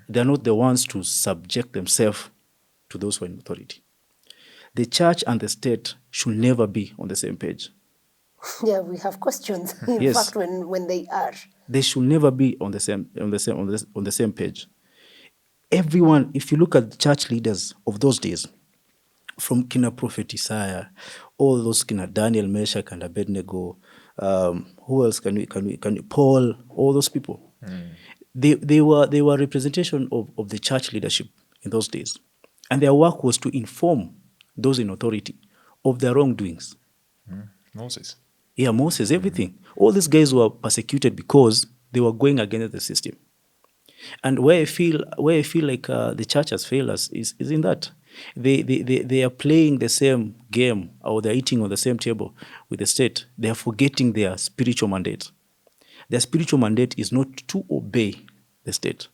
They are not the ones to subject themselves to those who are in authority. The church and the state should never be on the same page. Yeah, we have questions. In fact, when they are, they should never be on the same page. Everyone, if you look at the church leaders of those days, from Kina Prophet Isaiah, all those Kina Daniel, Meshach, and Abednego, who else can we Paul, all those people, they were representation of the church leadership in those days, and their work was to inform those in authority of their wrongdoings. Moses. Yeah, Moses, everything. All these guys were persecuted because they were going against the system. And where I feel like the church has failed us is in that they are playing the same game, or they're eating on the same table with the state. They are forgetting their spiritual mandate. Their spiritual mandate is not to obey the state.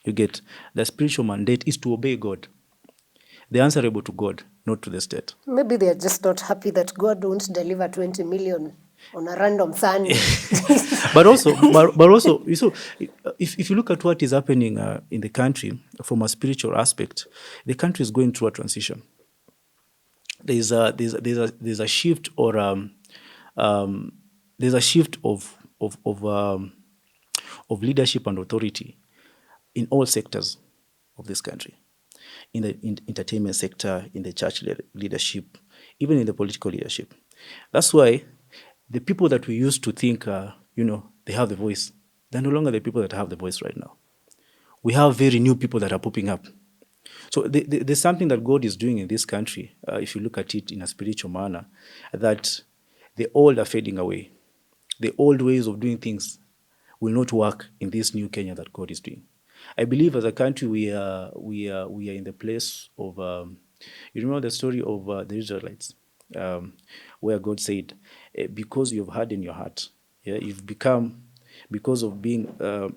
You get? Their spiritual mandate is to obey God. They're answerable to God, not to the state. Maybe they're just not happy that God won't deliver 20 million on a random Sunday. But also, so if you look at what is happening in the country from a spiritual aspect, the country is going through a transition. There's a shift, or there's a shift of leadership and authority in all sectors of this country, in the entertainment sector, in the church leadership, even in the political leadership. That's why the people that we used to think, they have the voice, they're no longer the people that have the voice right now. We have very new people that are popping up. So there's something that God is doing in this country, if you look at it in a spiritual manner, that the old are fading away. The old ways of doing things will not work in this new Kenya that God is doing. I believe as a country we are in the place of you remember the story of the Israelites, where God said, because you've hardened your heart, you've become, because of being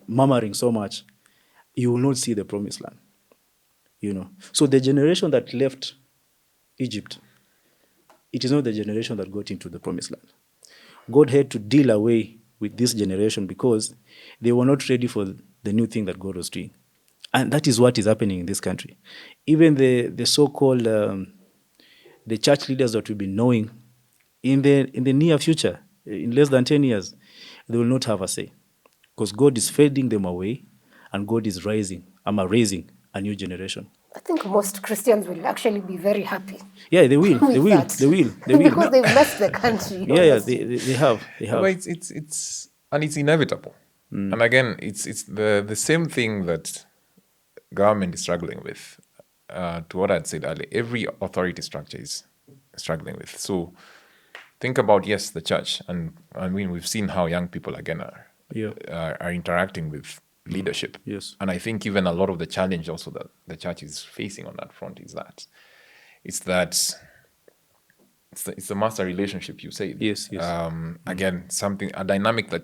murmuring so much, you will not see the promised land. So the generation that left Egypt, it is not the generation that got into the promised land. God had to deal away with this generation because they were not ready for the new thing that God was doing. And that is what is happening in this country. Even the so-called the church leaders that we've been knowing, in the near future, in less than 10 years, they will not have a say. Because God is fading them away and God is raising a new generation. I think most Christians will actually be very happy. Yeah, they will. They will. They will. They will. Because they've messed the country. Yeah, they have. They have. But it's and it's inevitable. And again, it's the same thing that government is struggling with. To what I'd said earlier, every authority structure is struggling with. So think about, yes, the church, and I mean we've seen how young people again are interacting with leadership. Yes. And I think even a lot of the challenge also that the church is facing on that front is that it's the master relationship, you say. Yes. Again, a dynamic that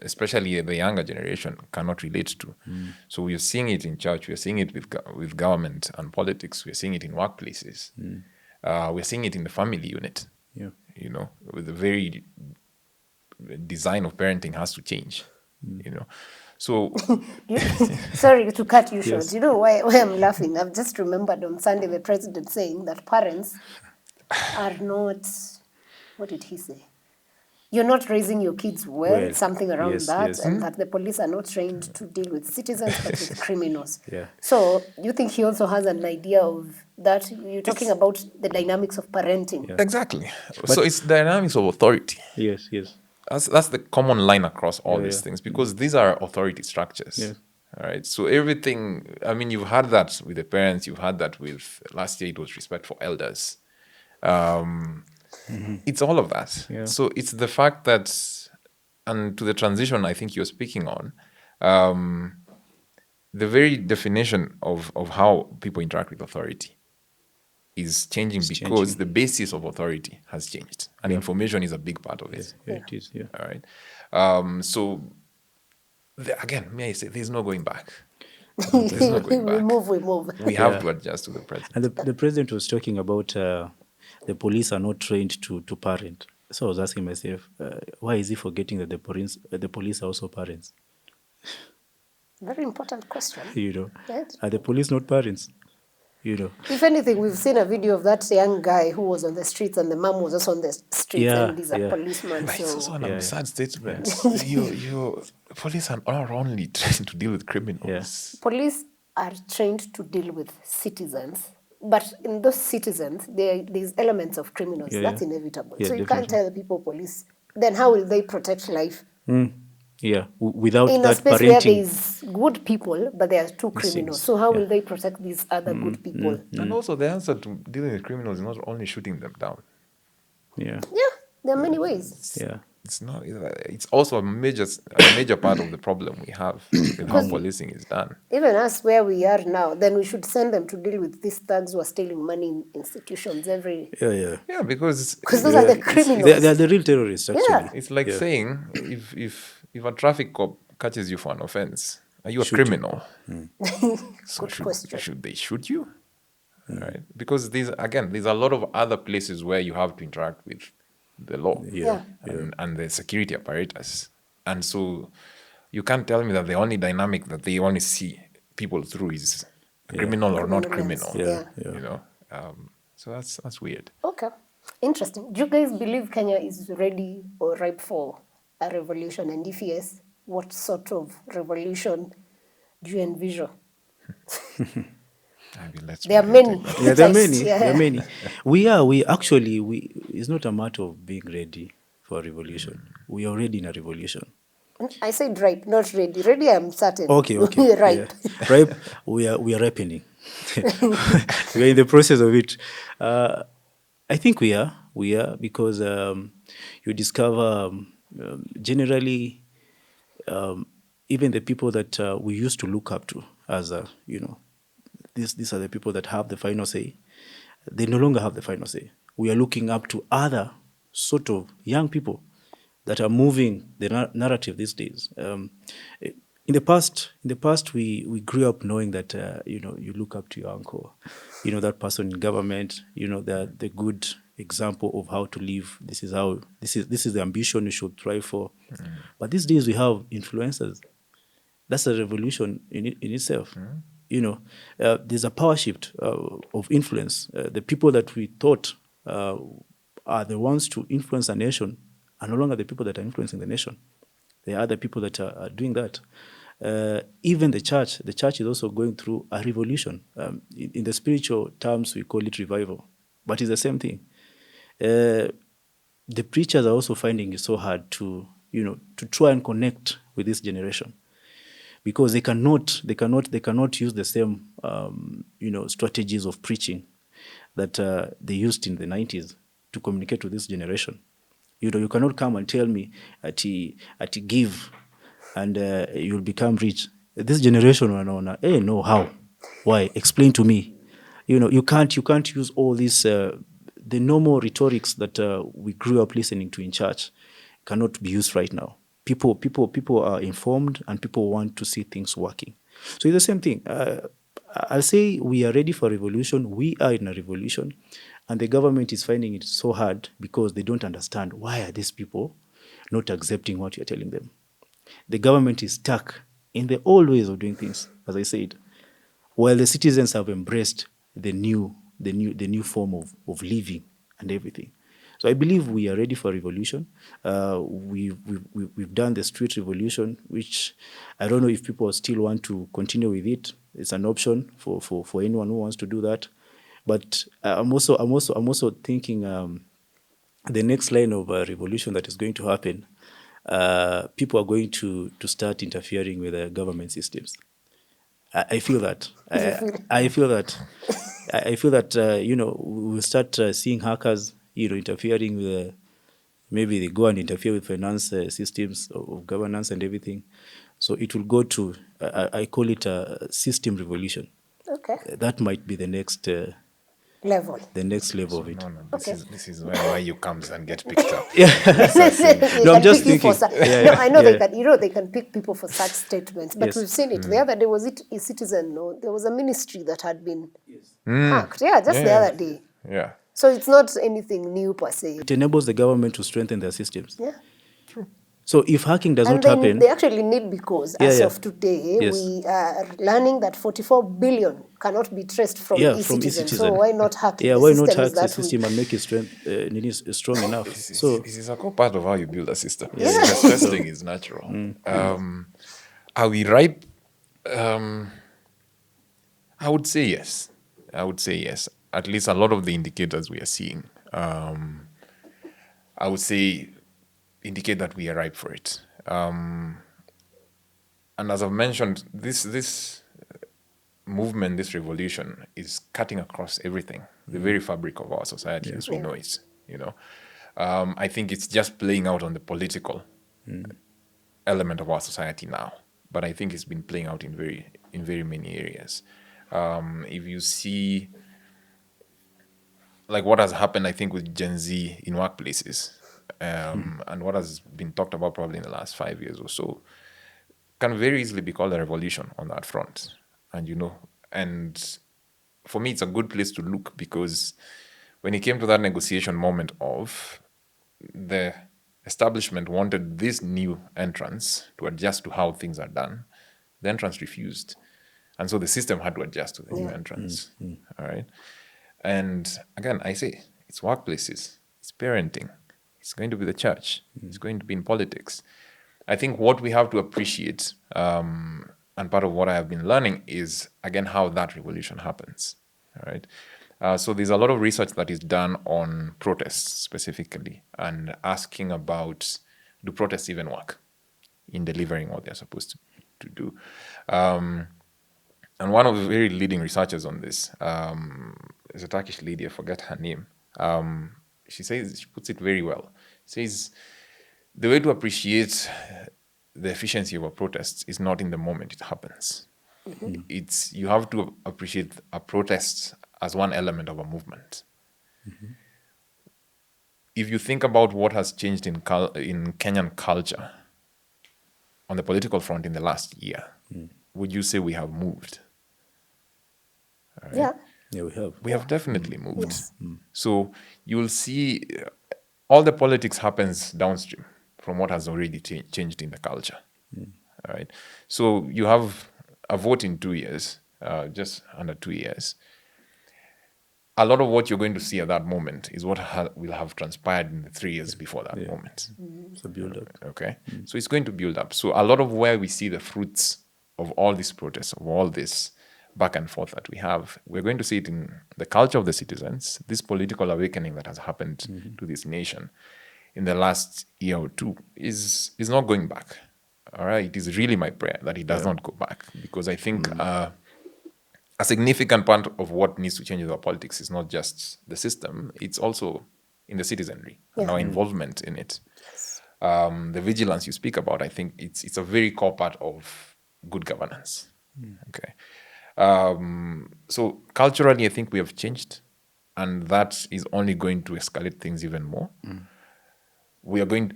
especially the younger generation cannot relate to. So we're seeing it in church, we're seeing it with government and politics, we're seeing it in workplaces, we're seeing it in the family unit. Yeah. With the very design of parenting has to change. So Sorry to cut you short. Yes. You know why I'm laughing? I've just remembered on Sunday the president saying that parents are not, what did he say? You're not raising your kids well, something around that, and that the police are not trained to deal with citizens but with criminals. Yeah. So you think he also has an idea of that? You're talking about the dynamics of parenting. Yeah. exactly. So it's dynamics of authority. Yes. That's the common line across all these things, because these are authority structures. Yeah. All right. So everything, I mean, you've had that with the parents, you've had that with, last year it was respect for elders. It's all of that. Yeah. So it's the fact that, and to the transition I think you're speaking on, the very definition of how people interact with authority is changing because the basis of authority has changed, and information is a big part of it. Yeah, it is. Yeah. All right. So again, may I say, there's no going back. There's no going back. We move. We have to adjust to the president. And the president was talking about the police are not trained to parent. So I was asking myself, why is he forgetting that the police are also parents? Very important question. Right? Are the police not parents? If anything, we've seen a video of that young guy who was on the streets, and the mom was also on the streets, and he's a policeman. But it's So also an absurd statement. You police are not only trained to deal with criminals. police are trained to deal with citizens, but in those citizens, there's elements of criminals. That's inevitable. Yeah, so you can't tell people police. Then how will they protect life? Yeah, without In that a space parenting. where there's good people, but there are two criminals. So how will they protect these other good people? And also the answer to dealing with criminals is not only shooting them down. Yeah. Yeah, there are many ways. Yeah. It's not. It's also a major part of the problem we have with how policing is done. Even us, where we are now, then we should send them to deal with these thugs who are stealing money in institutions Yeah, because those are the criminals. They are the real terrorists, actually. Yeah. it's like saying if a traffic cop catches you for an offense, are you a criminal? So Good question. should they shoot you? Right? Because there's a lot of other places where you have to interact with the law and the security apparatus. And so you can't tell me that the only dynamic that they only see people through is criminal or not criminal. Yeah. So that's weird. Okay. Interesting. Do you guys believe Kenya is ready or ripe for a revolution? And if yes, what sort of revolution do you envision? I mean, let's There are maybe many. take that. Yeah, there are many. Yeah. There are many. We actually, it's not a matter of being ready for a revolution. We are already in a revolution. I said ripe, not ready. Ready, I'm certain. Okay. Ripe. Yeah. Ripe, we are ripening. We are in the process of it. I think we are because you discover generally even the people that we used to look up to as these are the people that have the final say. They no longer have the final say. We are looking up to other sort of young people that are moving the narrative these days. In the past, we grew up knowing that you look up to your uncle, that person in government, the good example of how to live. This is the ambition you should try for. But these days we have influencers. That's a revolution in itself. There's a power shift of influence. The people that we thought are the ones to influence a nation are no longer the people that are influencing the nation. There are other people that are doing that. Even the church is also going through a revolution. In the spiritual terms, we call it revival, but it's the same thing. The preachers are also finding it so hard to try and connect with this generation, because they cannot use the same strategies of preaching that they used in the 90s to communicate with this generation. You cannot come and tell me at give and you'll become rich. This generation wanaona, no, how? Why? Explain to me. You can't use all this the normal rhetorics that we grew up listening to in church cannot be used right now. People are informed and people want to see things working. So it's the same thing. I'll say we are ready for revolution. We are in a revolution, and the government is finding it so hard because they don't understand why are these people not accepting what you're telling them. The government is stuck in the old ways of doing things, as I said, while the citizens have embraced the new form of living and everything. So I believe we are ready for revolution. We've done the street revolution, which I don't know if people still want to continue with it. It's an option for anyone who wants to do that. But I'm also thinking the next line of revolution that is going to happen. People are going to start interfering with the government systems. I feel that. I feel that. I feel that we'll start seeing hackers interfering with maybe they go and interfere with finance systems of governance and everything. So it will go to I call it a system revolution. Okay. That might be the next Level. of it. No, this is where you comes and get picked up. No, I'm just thinking. No, I know they can. They can pick people for such statements. But Yes. we've seen it. The other day, was it a Citizen? No, there was a ministry that had been hacked. Yeah, just the other day. Yeah. So it's not anything new per se. It enables the government to strengthen their systems. Yeah. So if hacking does And not happen, they actually need, because as of today, Yes. we are learning that 44 billion cannot be traced from from e-Citizen. e-Citizen. So why not hack the why not systems hack the that we- system and make it strong enough? This is a core part of how you build a system. Yeah. Stress testing is natural. Are we ripe? I would say yes. At least a lot of the indicators we are seeing, I would say, indicate that we are ripe for it. And as I've mentioned, this movement, this revolution is cutting across everything, the very fabric of our society as we know it. I think it's just playing out on the political element of our society now, but I think it's been playing out in very many areas. If you see, like what has happened, I think, with Gen Z in workplaces, and what has been talked about probably in the last 5 years or so, can very easily be called a revolution on that front. And for me, it's a good place to look, because when it came to that negotiation moment of the establishment wanted this new entrance to adjust to how things are done, the entrance refused. And so the system had to adjust to the new entrance. All right. And again, I say, it's workplaces, it's parenting, it's going to be the church, it's going to be in politics. I think what we have to appreciate, and part of what I have been learning is, again, how that revolution happens. All right. So there's a lot of research that is done on protests specifically, and asking about, do protests even work in delivering what they're supposed to do? And one of the very leading researchers on this is a Turkish lady, I forget her name. She puts it very well. She says, the way to appreciate the efficiency of a protest is not in the moment it happens. You have to appreciate a protest as one element of a movement. If you think about what has changed in Kenyan culture on the political front in the last year, would you say we have moved? Right. Yeah. Yeah, we have. We have definitely moved. Yes. So you will see all the politics happens downstream from what has already changed in the culture. All right. So you have a vote in 2 years, just under 2 years. A lot of what you're going to see at that moment is what will have transpired in the 3 years before that moment. It's a build-up. Okay. So it's going to build up. So a lot of where we see the fruits of all these protests, of all this back and forth that we have, we're going to see it in the culture of the citizens, this political awakening that has happened to this nation in the last year or two is not going back. All right. It is really my prayer that it does not go back, because I think a significant part of what needs to change in our politics is not just the system, it's also in the citizenry and our involvement in it. Yes. The vigilance you speak about, I think it's a very core part of good governance. Okay. So culturally, I think we have changed, and that is only going to escalate things even more.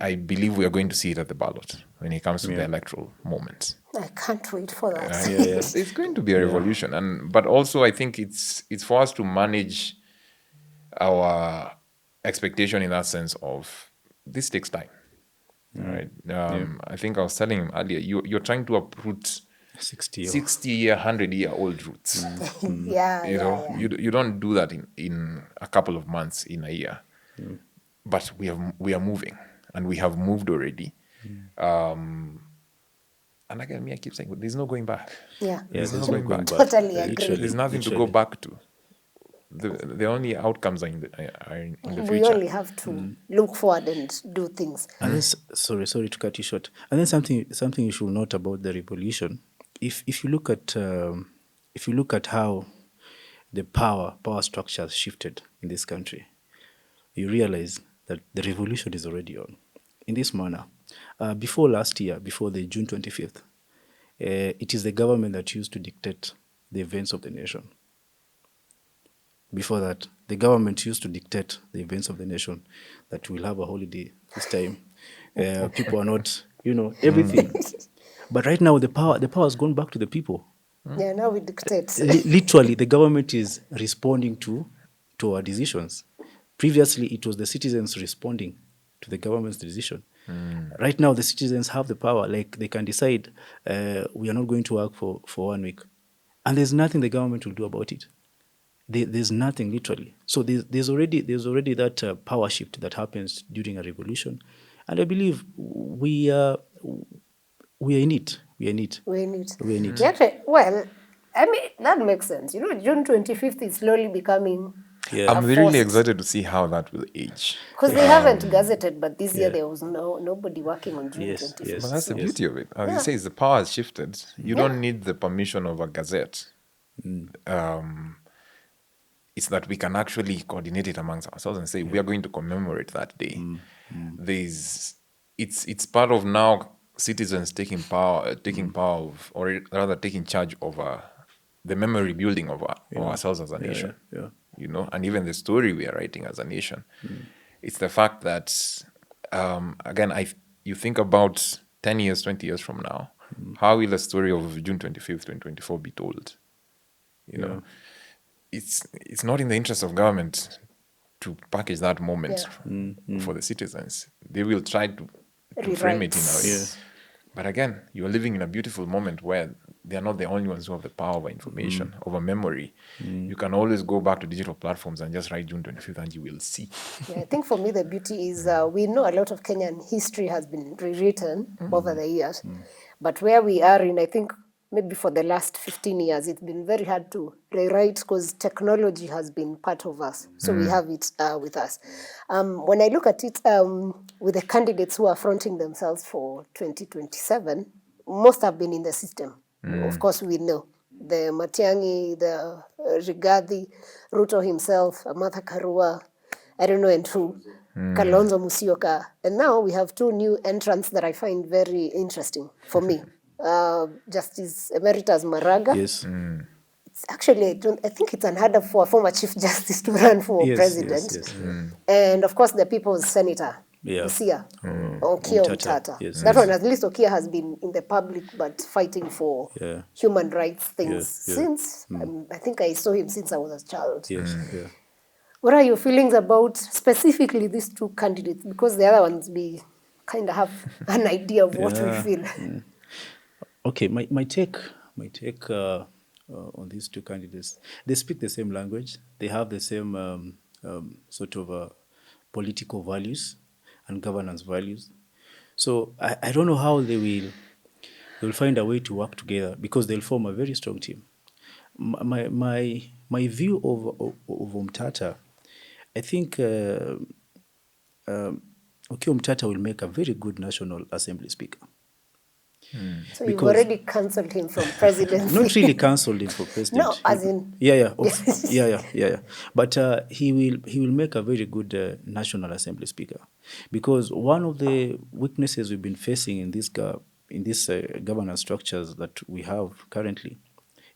I believe we are going to see it at the ballot when it comes to the electoral moment. I can't wait for that. It's going to be a revolution, but also I think it's for us to manage our expectation in that sense of this takes time. All right. I think I was telling him earlier, you're trying to uproot 60-year, 100-year-old roots. You don't do that in a couple of months, in a year. But we are moving, and we have moved already. And again, I keep saying, there's no going back. There's no no going back. Totally agree. There's nothing to go back to. The only outcomes are in the future. We only have to look forward and do things. And then, sorry to cut you short. And then something you should note about the revolution. If you look at how the power structure has shifted in this country, you realize that the revolution is already on. In this manner, before last year, before the June 25th, it is the government that used to dictate the events of the nation. Before that, the government used to dictate the events of the nation, that we'll have a holiday this time. People are not, everything. But right now, the power has gone back to the people. Yeah, now we dictate. Literally, the government is responding to our decisions. Previously, it was the citizens responding to the government's decision. Right now, the citizens have the power. Like, they can decide, we are not going to work for 1 week. And there's nothing the government will do about it. There's nothing, literally. So there's already that power shift that happens during a revolution. And I believe we are in it. We're in it. Yeah, well, I mean, that makes sense. June 25th is slowly becoming... Yeah. I'm really excited to see how that will age. Because they haven't gazetted, but this year there was nobody working on June 25th. Yes. But that's the beauty of it. As you say, the power has shifted. You don't need the permission of a gazette. It's that we can actually coordinate it amongst ourselves and say, we are going to commemorate that day. It's part of now citizens taking charge over the memory building of ourselves as a nation. And even the story we are writing as a nation. It's the fact that, again, you think about 10 years, 20 years from now, how will the story of June 25th, 2024 be told? It's not in the interest of government to package that moment for the citizens. They will try to frame it in a way. But again, you're living in a beautiful moment where they are not the only ones who have the power over information, over memory. You can always go back to digital platforms and just write June 25th and you will see. Yeah, I think for me the beauty is we know a lot of Kenyan history has been rewritten over the years, but where we are in, I think maybe for the last 15 years, it's been very hard to rewrite because technology has been part of us. So we have it with us. When I look at it with the candidates who are fronting themselves for 2027, most have been in the system. Of course, we know the Matiang'i, the Rigathi, Ruto himself, Martha Karua, I don't know, and who, Kalonzo Musyoka. And now we have two new entrants that I find very interesting for me. Justice Emeritus Maraga. Yes. It's actually, I think it's unheard of for a former Chief Justice to run for president. Yes. And of course, the People's Senator, Yeah. Busia, Okiya Omtata. Omtata. Yes, That yes. one, at least Okiya has been in the public, but fighting for human rights things since, I think I saw him since I was a child. Yes. Yeah. What are your feelings about specifically these two candidates? Because the other ones, we kind of have an idea of what we feel. Okay, my take on these two candidates, they speak the same language. They have the same sort of political values and governance values. So I don't know how they'll find a way to work together because they'll form a very strong team. My view of Omtata, I think Okiya Omtata will make a very good National Assembly Speaker. So you've already cancelled him from presidency. Not really cancelled him for president. No, as in... Yeah. But he will make a very good National Assembly Speaker, because one of the weaknesses we've been facing in this governance structures that we have currently,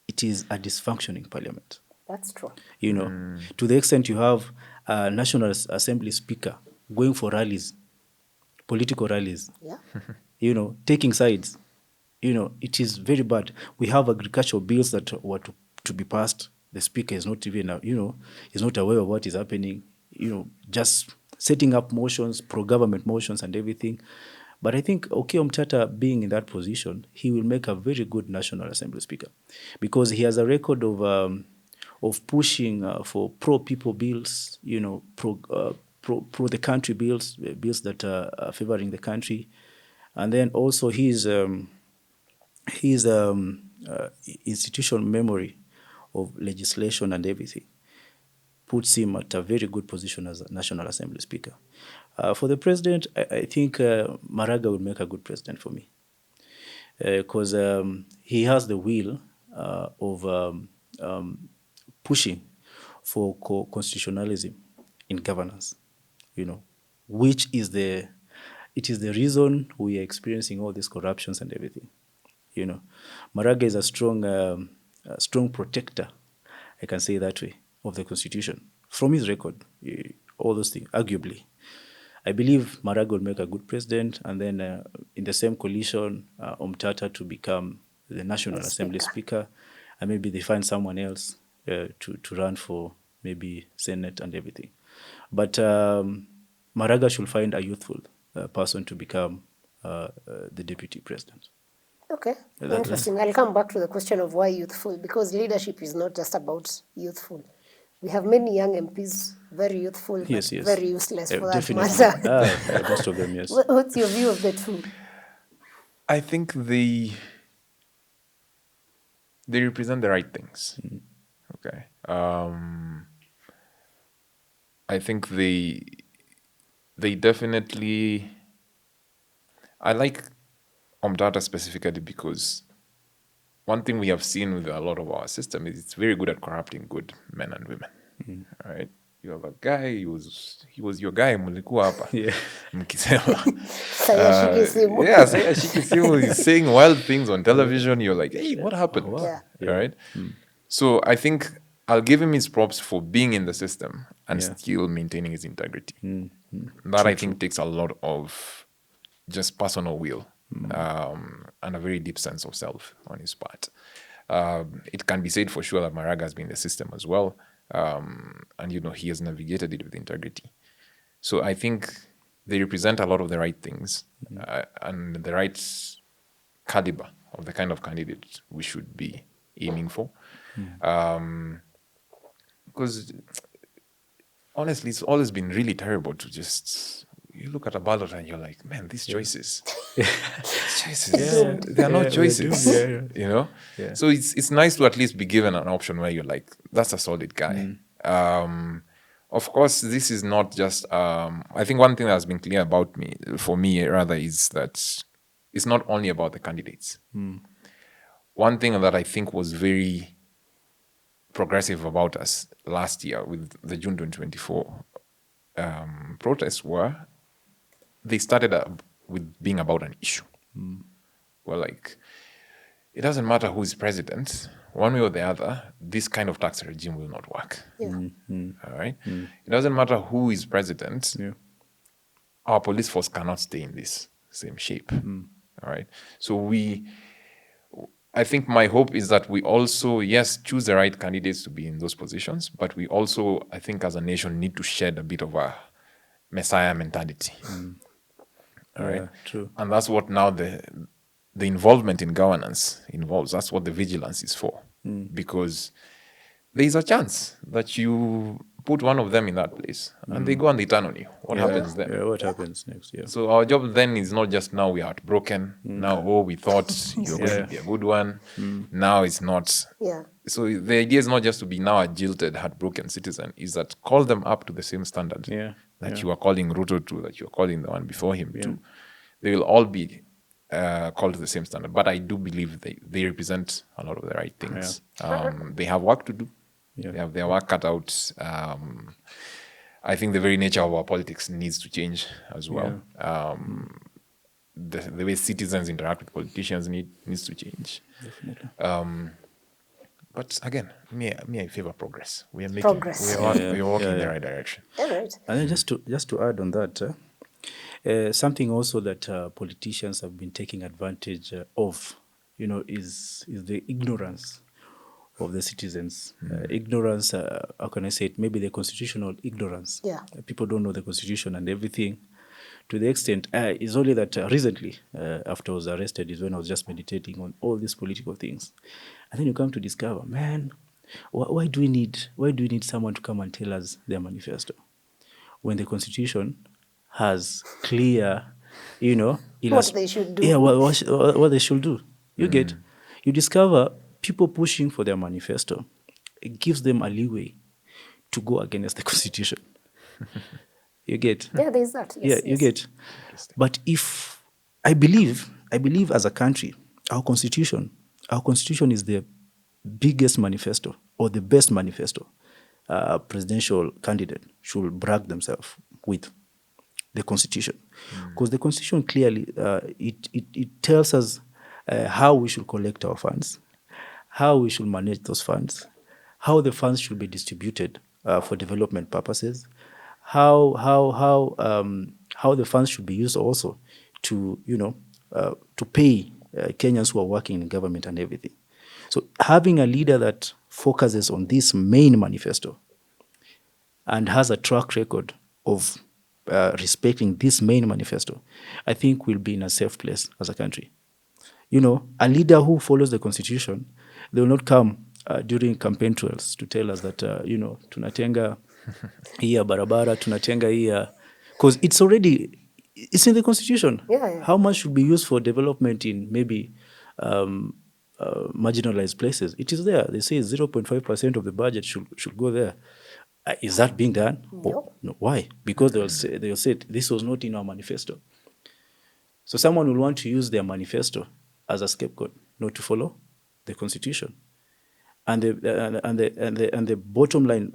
it is a dysfunctioning parliament. That's true. You know, to the extent you have a National Assembly Speaker going for rallies, political rallies. Yeah. You know, taking sides. You know, it is very bad. We have agricultural bills that were to be passed. The speaker is not even, is not aware of what is happening. You know, just setting up motions, pro-government motions and everything. But I think Okiya Omtata being in that position, he will make a very good National Assembly Speaker, because he has a record of pushing for pro-people bills, you know, pro the country bills that are favoring the country. And then also his institutional memory of legislation and everything puts him at a very good position as a National Assembly Speaker. For the president, I think Maraga will make a good president for me, because he has the will of pushing for constitutionalism in governance, you know, which is the reason we are experiencing all these corruptions and everything. You know, Maraga is a strong protector, I can say that way, of the Constitution. From his record, all those things, arguably. I believe Maraga will make a good president, and then in the same coalition, Omtata to become the National Assembly Speaker, and maybe they find someone else to run for maybe Senate and everything. But Maraga should find a youthful person to become the deputy president. Okay, interesting. I'll come back to the question of why youthful, because leadership is not just about youthful. We have many young MPs, very youthful, but very useless for that matter. Most of them, yes. What's your view of the two? I think they represent the right things. Okay. I think they definitely... I like Omtata specifically because one thing we have seen with a lot of our system is it's very good at corrupting good men and women. Right? You have a guy, he was your guy, mulikuwa hapa. Mkisema. Saya shiki simu, he's saying wild things on television. You're like, hey, what happened? Oh, wow. Right? So I think I'll give him his props for being in the system and still maintaining his integrity. That I think takes a lot of just personal will. And a very deep sense of self on his part. It can be said for sure that Maraga has been in the system as well, and he has navigated it with integrity. So I think they represent a lot of the right things and the right caliber of the kind of candidate we should be aiming for. Because honestly, it's always been really terrible to just, you look at a ballot and you're like, man, these choices, they are not choices, you know? Yeah. So it's nice to at least be given an option where you're like, that's a solid guy. Of course, this is not just, I think one thing that has been clear about me, for me rather, is that it's not only about the candidates. One thing that I think was very progressive about us last year with the June 2024 protests were, they started with being about an issue. Well, like, it doesn't matter who is president, one way or the other, this kind of tax regime will not work. Yeah. All right? It doesn't matter who is president, our police force cannot stay in this same shape. All right? So I think my hope is that we also, yes, choose the right candidates to be in those positions, but we also, I think as a nation, need to shed a bit of a messiah mentality. All right? True. And that's what now the involvement in governance involves. That's what the vigilance is for. Because there is a chance that you put one of them in that place and they go and they turn on you. What happens then? Yeah, what happens next? Yeah. So our job then is not just now we are heartbroken. Now, we thought you were going to be a good one. Now it's not. Yeah. So the idea is not just to be now a jilted, heartbroken citizen, is that call them up to the same standard that you are calling Ruto to, that you are calling the one before him to. They will all be called to the same standard. But I do believe they represent a lot of the right things. They have work to do. They have their work cut out. I think the very nature of our politics needs to change as well. The way citizens interact with politicians needs to change. Definitely. But again, me, I favor progress. We are making Progress. We are walking in the right direction. All right. And then just to add on that, something also that politicians have been taking advantage of, is the ignorance of the citizens. Ignorance, how can I say it? Maybe the constitutional ignorance. Yeah. People don't know the constitution and everything. To the extent, it's only that recently, after I was arrested, is when I was just meditating on all these political things. And then you come to discover, man, why do we need someone to come and tell us their manifesto? When the constitution has clear, What they should do. Yeah, what they should do. You discover people pushing for their manifesto. It gives them a leeway to go against the constitution. You get? Yeah, there's that. Yes, You get? But if I believe as a country, our constitution is the biggest manifesto or the best manifesto presidential candidate should brag themselves with. The constitution, because the constitution clearly it tells us how we should collect our funds, how we should manage those funds, how the funds should be distributed for development purposes, how the funds should be used also to pay Kenyans who are working in government and everything. So having a leader that focuses on this main manifesto and has a track record of respecting this main manifesto, I think we'll be in a safe place as a country. A leader who follows the constitution, they will not come during campaign trails to tell us that, tunatenga hiya barabara, tunatenga hiya, because it's in the constitution. Yeah. How much should be used for development in maybe marginalized places? It is there. They say 0.5% of the budget should go there. Is that being done? No. No. Why? Because they'll say this was not in our manifesto. So someone will want to use their manifesto as a scapegoat, not to follow the constitution. And the bottom line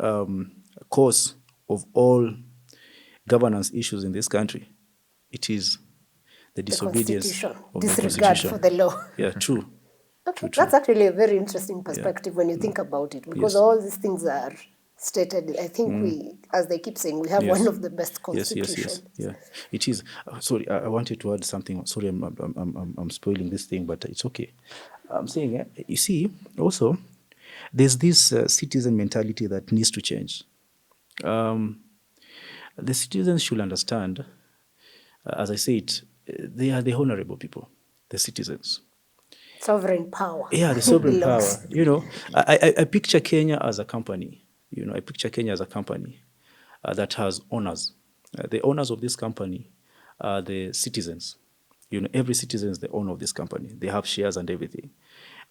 cause of all governance issues in this country, it is the disobedience of the disregard constitution. for the law. Yeah, true. Okay, that's actually a very interesting perspective when you think about it, because all these things are stated. I think we, as they keep saying, we have one of the best constitutions. Yeah, it is. Sorry, I wanted to add something. Sorry, I'm spoiling this thing, but it's okay. I'm saying, you see, also, there's this citizen mentality that needs to change. The citizens should understand, as I said, they are the honorable people, the citizens. Sovereign power. Yeah, the sovereign power. belongs. You know, I picture Kenya as a company. You know, I picture Kenya as a company that has owners. The owners of this company are the citizens. You know, every citizen is the owner of this company. They have shares and everything.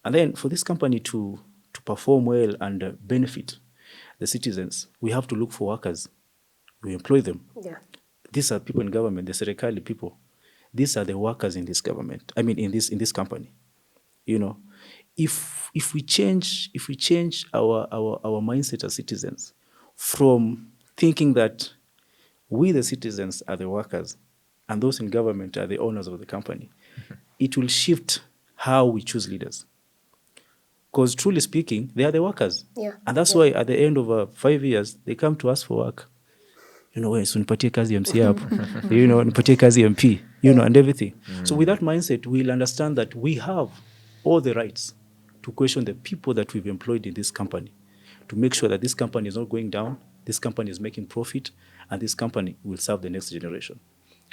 And then for this company to perform well and benefit the citizens, we have to look for workers. We employ them. Yeah. These are people in government, the Serikali people. These are the workers in this government. I mean, in this company. You know, if we change our mindset as citizens from thinking that we the citizens are the workers and those in government are the owners of the company, it will shift how we choose leaders. Because truly speaking, they are the workers. Yeah. And that's why at the end of 5 years, they come to us for work. You know, so nipatie kazi MC hapo, you know, nipatie kazi MP, you know, and everything. So with that mindset, we'll understand that we have all the rights to question the people that we've employed in this company, to make sure that this company is not going down, this company is making profit, and this company will serve the next generation.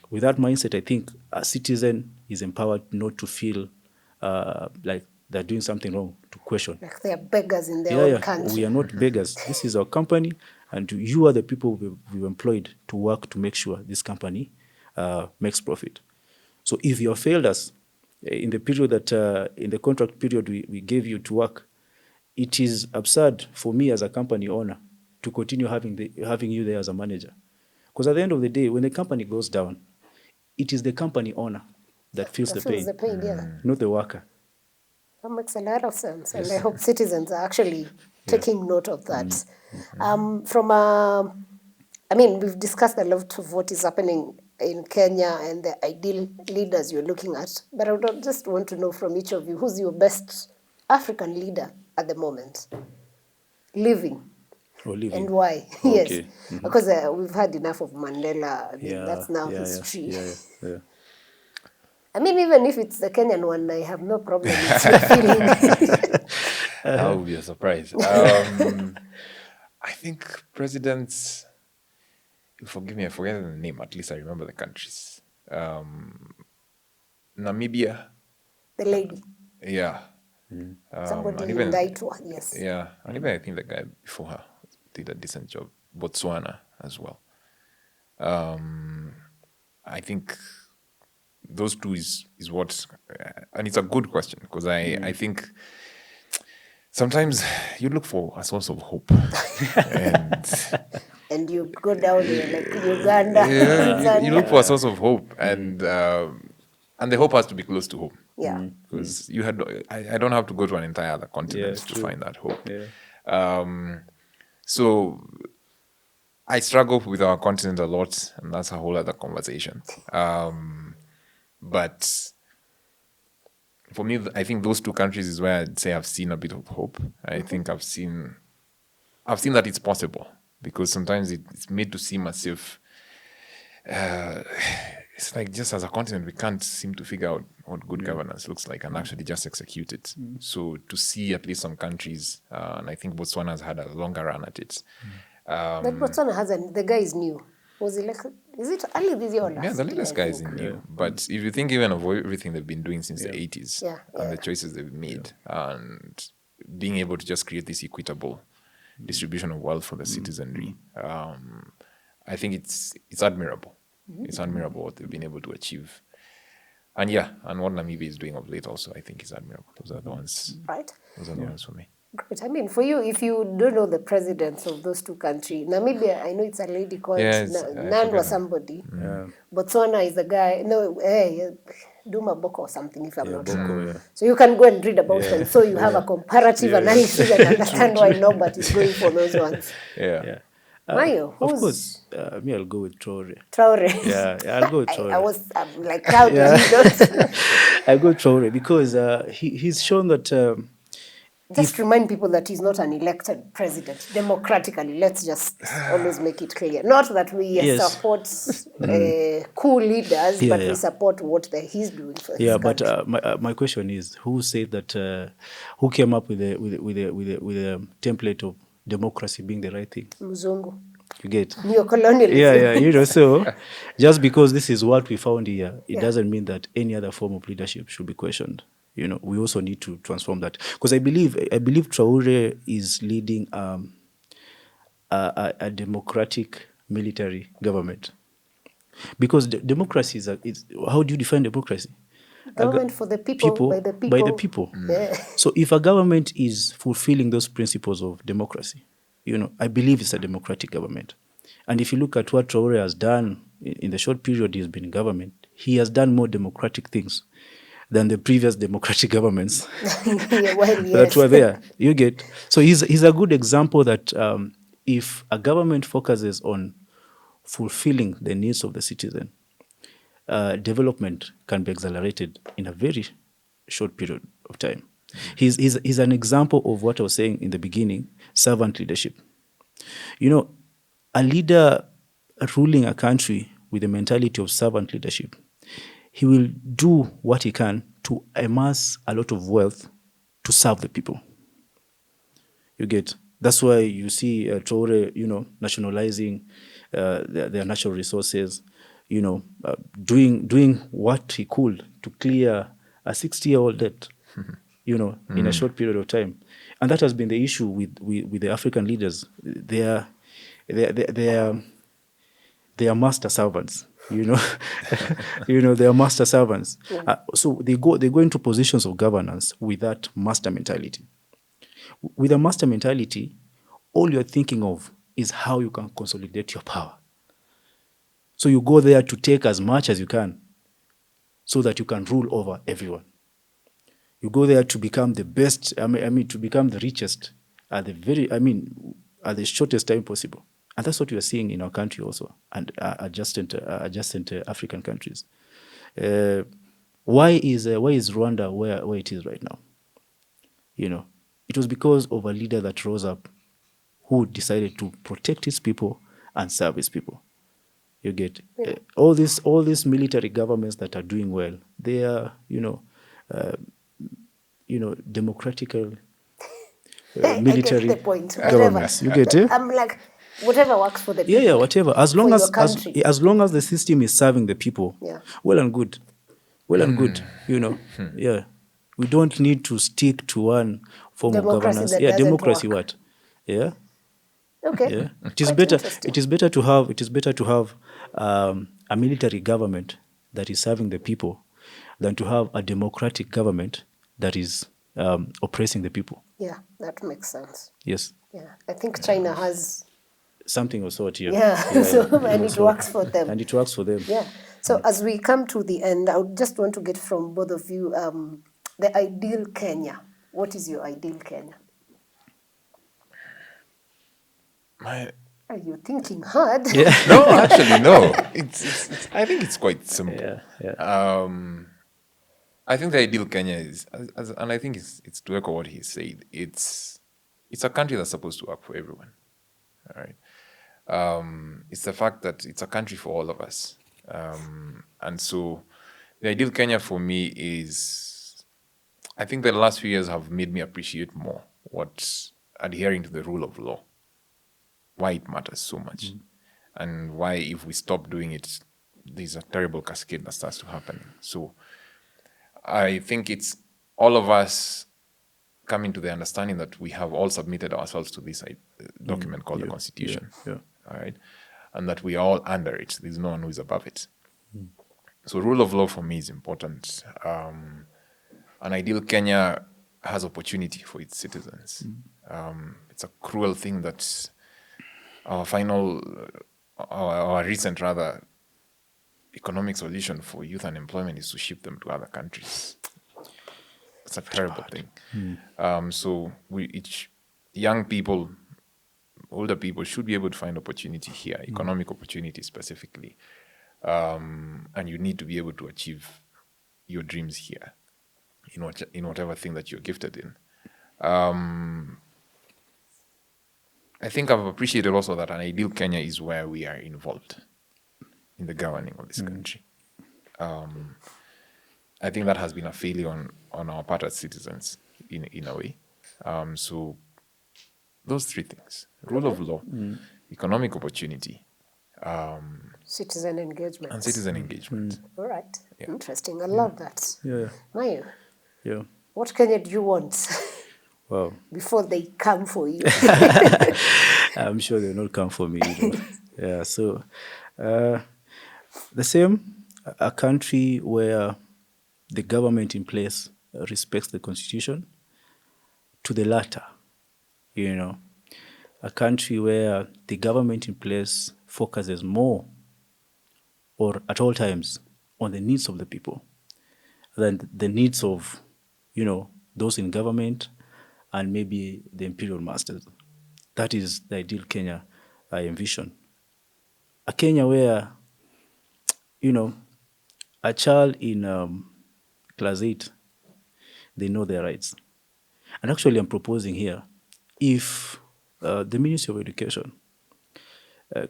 With that mindset, I think a citizen is empowered not to feel like they're doing something wrong, to question. Like they are beggars in their own country. We are not beggars. This is our company, and you are the people we've employed to work to make sure this company makes profit. So if you have failed us in the period that, in the contract period we gave you to work, it is absurd for me as a company owner to continue having you there as a manager. Because at the end of the day, when the company goes down, it is the company owner that feels the pain, Yeah. not the worker. That makes a lot of sense, and I hope citizens are actually taking note of that. I mean, we've discussed a lot of what is happening in Kenya and the ideal leaders you're looking at, but I would just want to know from each of you, who's your best African leader at the moment, living, and why? Okay. Yes, because we've had enough of Mandela. I mean, that's now history. Yeah. I mean, even if it's the Kenyan one, I have no problem with refilling. That would be a surprise. I think presidents, forgive me, I forget the name, at least I remember the countries. Namibia. The lady. Yeah. Somebody and even, Ndaitwa, yes. Yeah, and even I think the guy before her did a decent job. Botswana as well. I think those two is what, and it's a good question, because I think sometimes you look for a source of hope. And you go down there like Uganda. Yeah, you look for a source of hope, and the hope has to be close to home. Yeah. Because I don't have to go to an entire other continent to find that hope. Yeah. So I struggle with our continent a lot, and that's a whole other conversation. But for me, I think those two countries is where I'd say I've seen a bit of hope. I think I've seen that it's possible, because sometimes it's made to seem as if it's like, just as a continent, we can't seem to figure out what good governance looks like and actually just execute it. So to see at least some countries, and I think Botswana has had a longer run at it. But Botswana hasn't. The guy is new. Was he like? Is it early this year or last? Yeah, the latest guy is new. But if you think even of everything they've been doing since the 80s, and the choices they've made, and being able to just create this equitable distribution of wealth for the citizenry, I think it's admirable. It's admirable what they've been able to achieve. And what Namibia is doing of late also, I think is admirable. Those are the ones. Right. Those are the ones for me. Great. I mean, for you, if you don't know the presidents of those two countries, Namibia, I know it's a lady called Nandwa somebody. Botswana is a guy, Duma Boko or something, if I'm not wrong. So you can go and read about them. So you have a comparative analysis and understand why Nobert is going for those ones. Maiyo, of course, me, I'll go with Traore. Yeah, I'll go with Traore. I was like proud. I'll go with Traore because he's shown that. Just remind people that he's not an elected president democratically. Let's just always make it clear. Not that we support cool leaders, but we support what he's doing for his country. But my question is, who said that? Who came up with a template of democracy being the right thing? Mzungu. You get neocolonialism. Yeah. So just because this is what we found here, it doesn't mean that any other form of leadership should be questioned. We also need to transform that, because I believe Traore is leading a democratic military government, because democracy is how do you define democracy? Government for the people, by the people. By the people. Yeah. So if a government is fulfilling those principles of democracy, I believe it's a democratic government. And if you look at what Traore has done in the short period he's been in government, he has done more democratic things than the previous democratic governments Yeah, well, yes. that were there. You get? So he's a good example that if a government focuses on fulfilling the needs of the citizen, development can be accelerated in a very short period of time. He's an example of what I was saying in the beginning, servant leadership. A leader ruling a country with the mentality of servant leadership, he will do what he can to amass a lot of wealth to serve the people. You get? That's why you see Traore, nationalizing their natural resources, doing what he could to clear a 60-year-old debt, in a short period of time. And that has been the issue with the African leaders. They are master servants, they are master servants. So they go into positions of governance with that master mentality. With a master mentality, all you're thinking of is how you can consolidate your power. So you go there to take as much as you can so that you can rule over everyone. You go there to become the best, to become the richest at the shortest time possible. And that's what we are seeing in our country also, and adjacent African countries. Why is Rwanda where it is right now? It was because of a leader that rose up who decided to protect his people and serve his people. You get? All these military governments that are doing well, they are democratical military I get the point. governments. You get it? I'm like, whatever works for the people. Yeah, whatever. As long for as your country. as long as the system is serving the people, well and good. Yeah. We don't need to stick to one form of governance. That doesn't democracy work. what? Yeah. Okay. Yeah. Interesting. It is better to have a military government that is serving the people than to have a democratic government that is oppressing the people. Yeah, that makes sense. Yes. Yeah. I think China has something of sort here. And it works for them. And it works for them. Yeah. So as we come to the end, I would just want to get from both of you the ideal Kenya. What is your ideal Kenya? Are you thinking hard? Yeah. No, actually, no. It's I think it's quite simple. Yeah. I think the ideal Kenya is, and I think it's to echo what he said. It's a country that's supposed to work for everyone. All right. It's the fact that it's a country for all of us. And so the ideal Kenya for me is, I think the last few years have made me appreciate more what adhering to the rule of law, why it matters so much, and why if we stop doing it, there's a terrible cascade that starts to happen. So I think it's all of us coming to the understanding that we have all submitted ourselves to this document called the Constitution. Yeah. All right. And that we are all under it. There's no one who is above it. So rule of law for me is important. An ideal Kenya has opportunity for its citizens. It's a cruel thing that our recent economic solution for youth unemployment is to ship them to other countries. It's a terrible thing. So young people, older people should be able to find opportunity here, economic opportunity specifically. And you need to be able to achieve your dreams here in whatever thing that you're gifted in. I think I've appreciated also that an ideal Kenya is where we are involved in the governing of this country. I think that has been a failure on our part as citizens in a way. So those three things: rule of law, economic opportunity, citizen engagement. and citizen engagement. All right. Yeah. Interesting. I love that. Yeah. Maiyo? Yeah. What Kenya do you want Wow. before they come for you? I'm sure they'll not come for me. Yeah. So, the same, a country where the government in place respects the constitution to the latter, a country where the government in place focuses more or at all times on the needs of the people than the needs of, those in government and maybe the imperial masters. That is the ideal Kenya I envision. A Kenya where, a child in class 8, they know their rights. And actually, I'm proposing here, if the Ministry of Education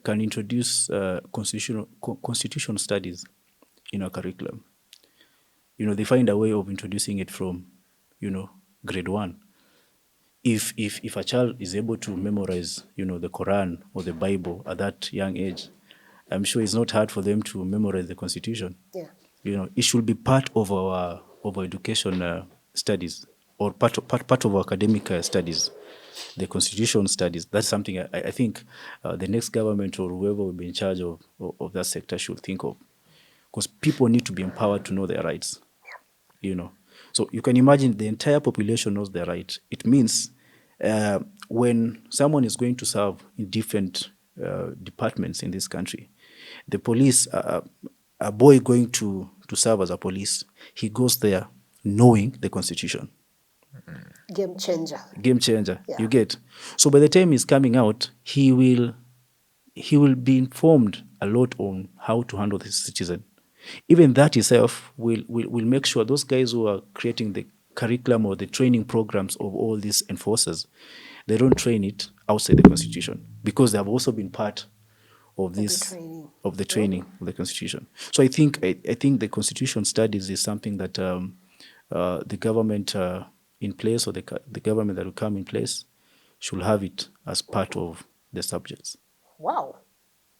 can introduce constitutional studies in our curriculum, they find a way of introducing it from, grade 1. If a child is able to memorize, the Quran or the Bible at that young age, I'm sure it's not hard for them to memorize the Constitution. Yeah. It should be part of our education studies, or part of our academic studies, the Constitution studies. That's something I think the next government or whoever will be in charge of that sector should think of, because people need to be empowered to know their rights. So you can imagine the entire population knows their right. It means when someone is going to serve in different departments in this country, the police, a boy going to serve as a police, he goes there knowing the Constitution. Game changer. Game changer. Yeah. You get. So by the time he's coming out, he will be informed a lot on how to handle the citizen. Even that itself will make sure those guys who are creating the curriculum or the training programs of all these enforcers, they don't train it outside the Constitution, because they have also been part of this of the training of the Constitution. So I think the Constitution studies is something that the government in place, or the government that will come in place, should have it as part of the subjects. Wow.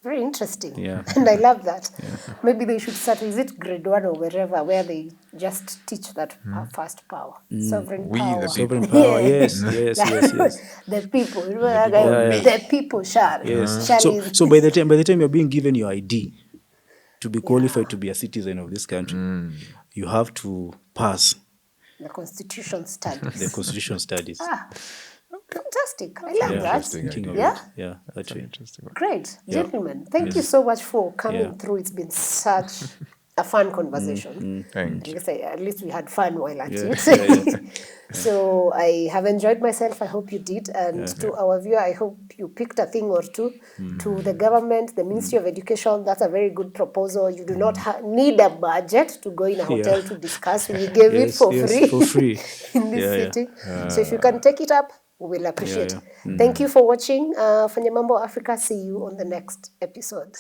Very interesting. Yeah. And I love that. Yeah. Maybe they should start, is it grade 1 or wherever, where they just teach that first power, sovereign power. Sovereign power, yes. The people, the people shall. Yes. Shall so by the time you're being given your ID to be qualified to be a citizen of this country, you have to pass the Constitution studies. The Constitution studies. Fantastic. I love that. Yeah, that's interesting. Great. Gentlemen, thank you so much for coming through. It's been such a fun conversation. Thank you. At least we had fun while at it. So I have enjoyed myself. I hope you did. And to our viewer, I hope you picked a thing or two. To the government, the Ministry of Education, that's a very good proposal. You do not need a budget to go in a hotel to discuss. We gave it for free in this city. So if you can take it up, we will appreciate it. Thank you for watching Fanya Mambo Africa. See you on the next episode.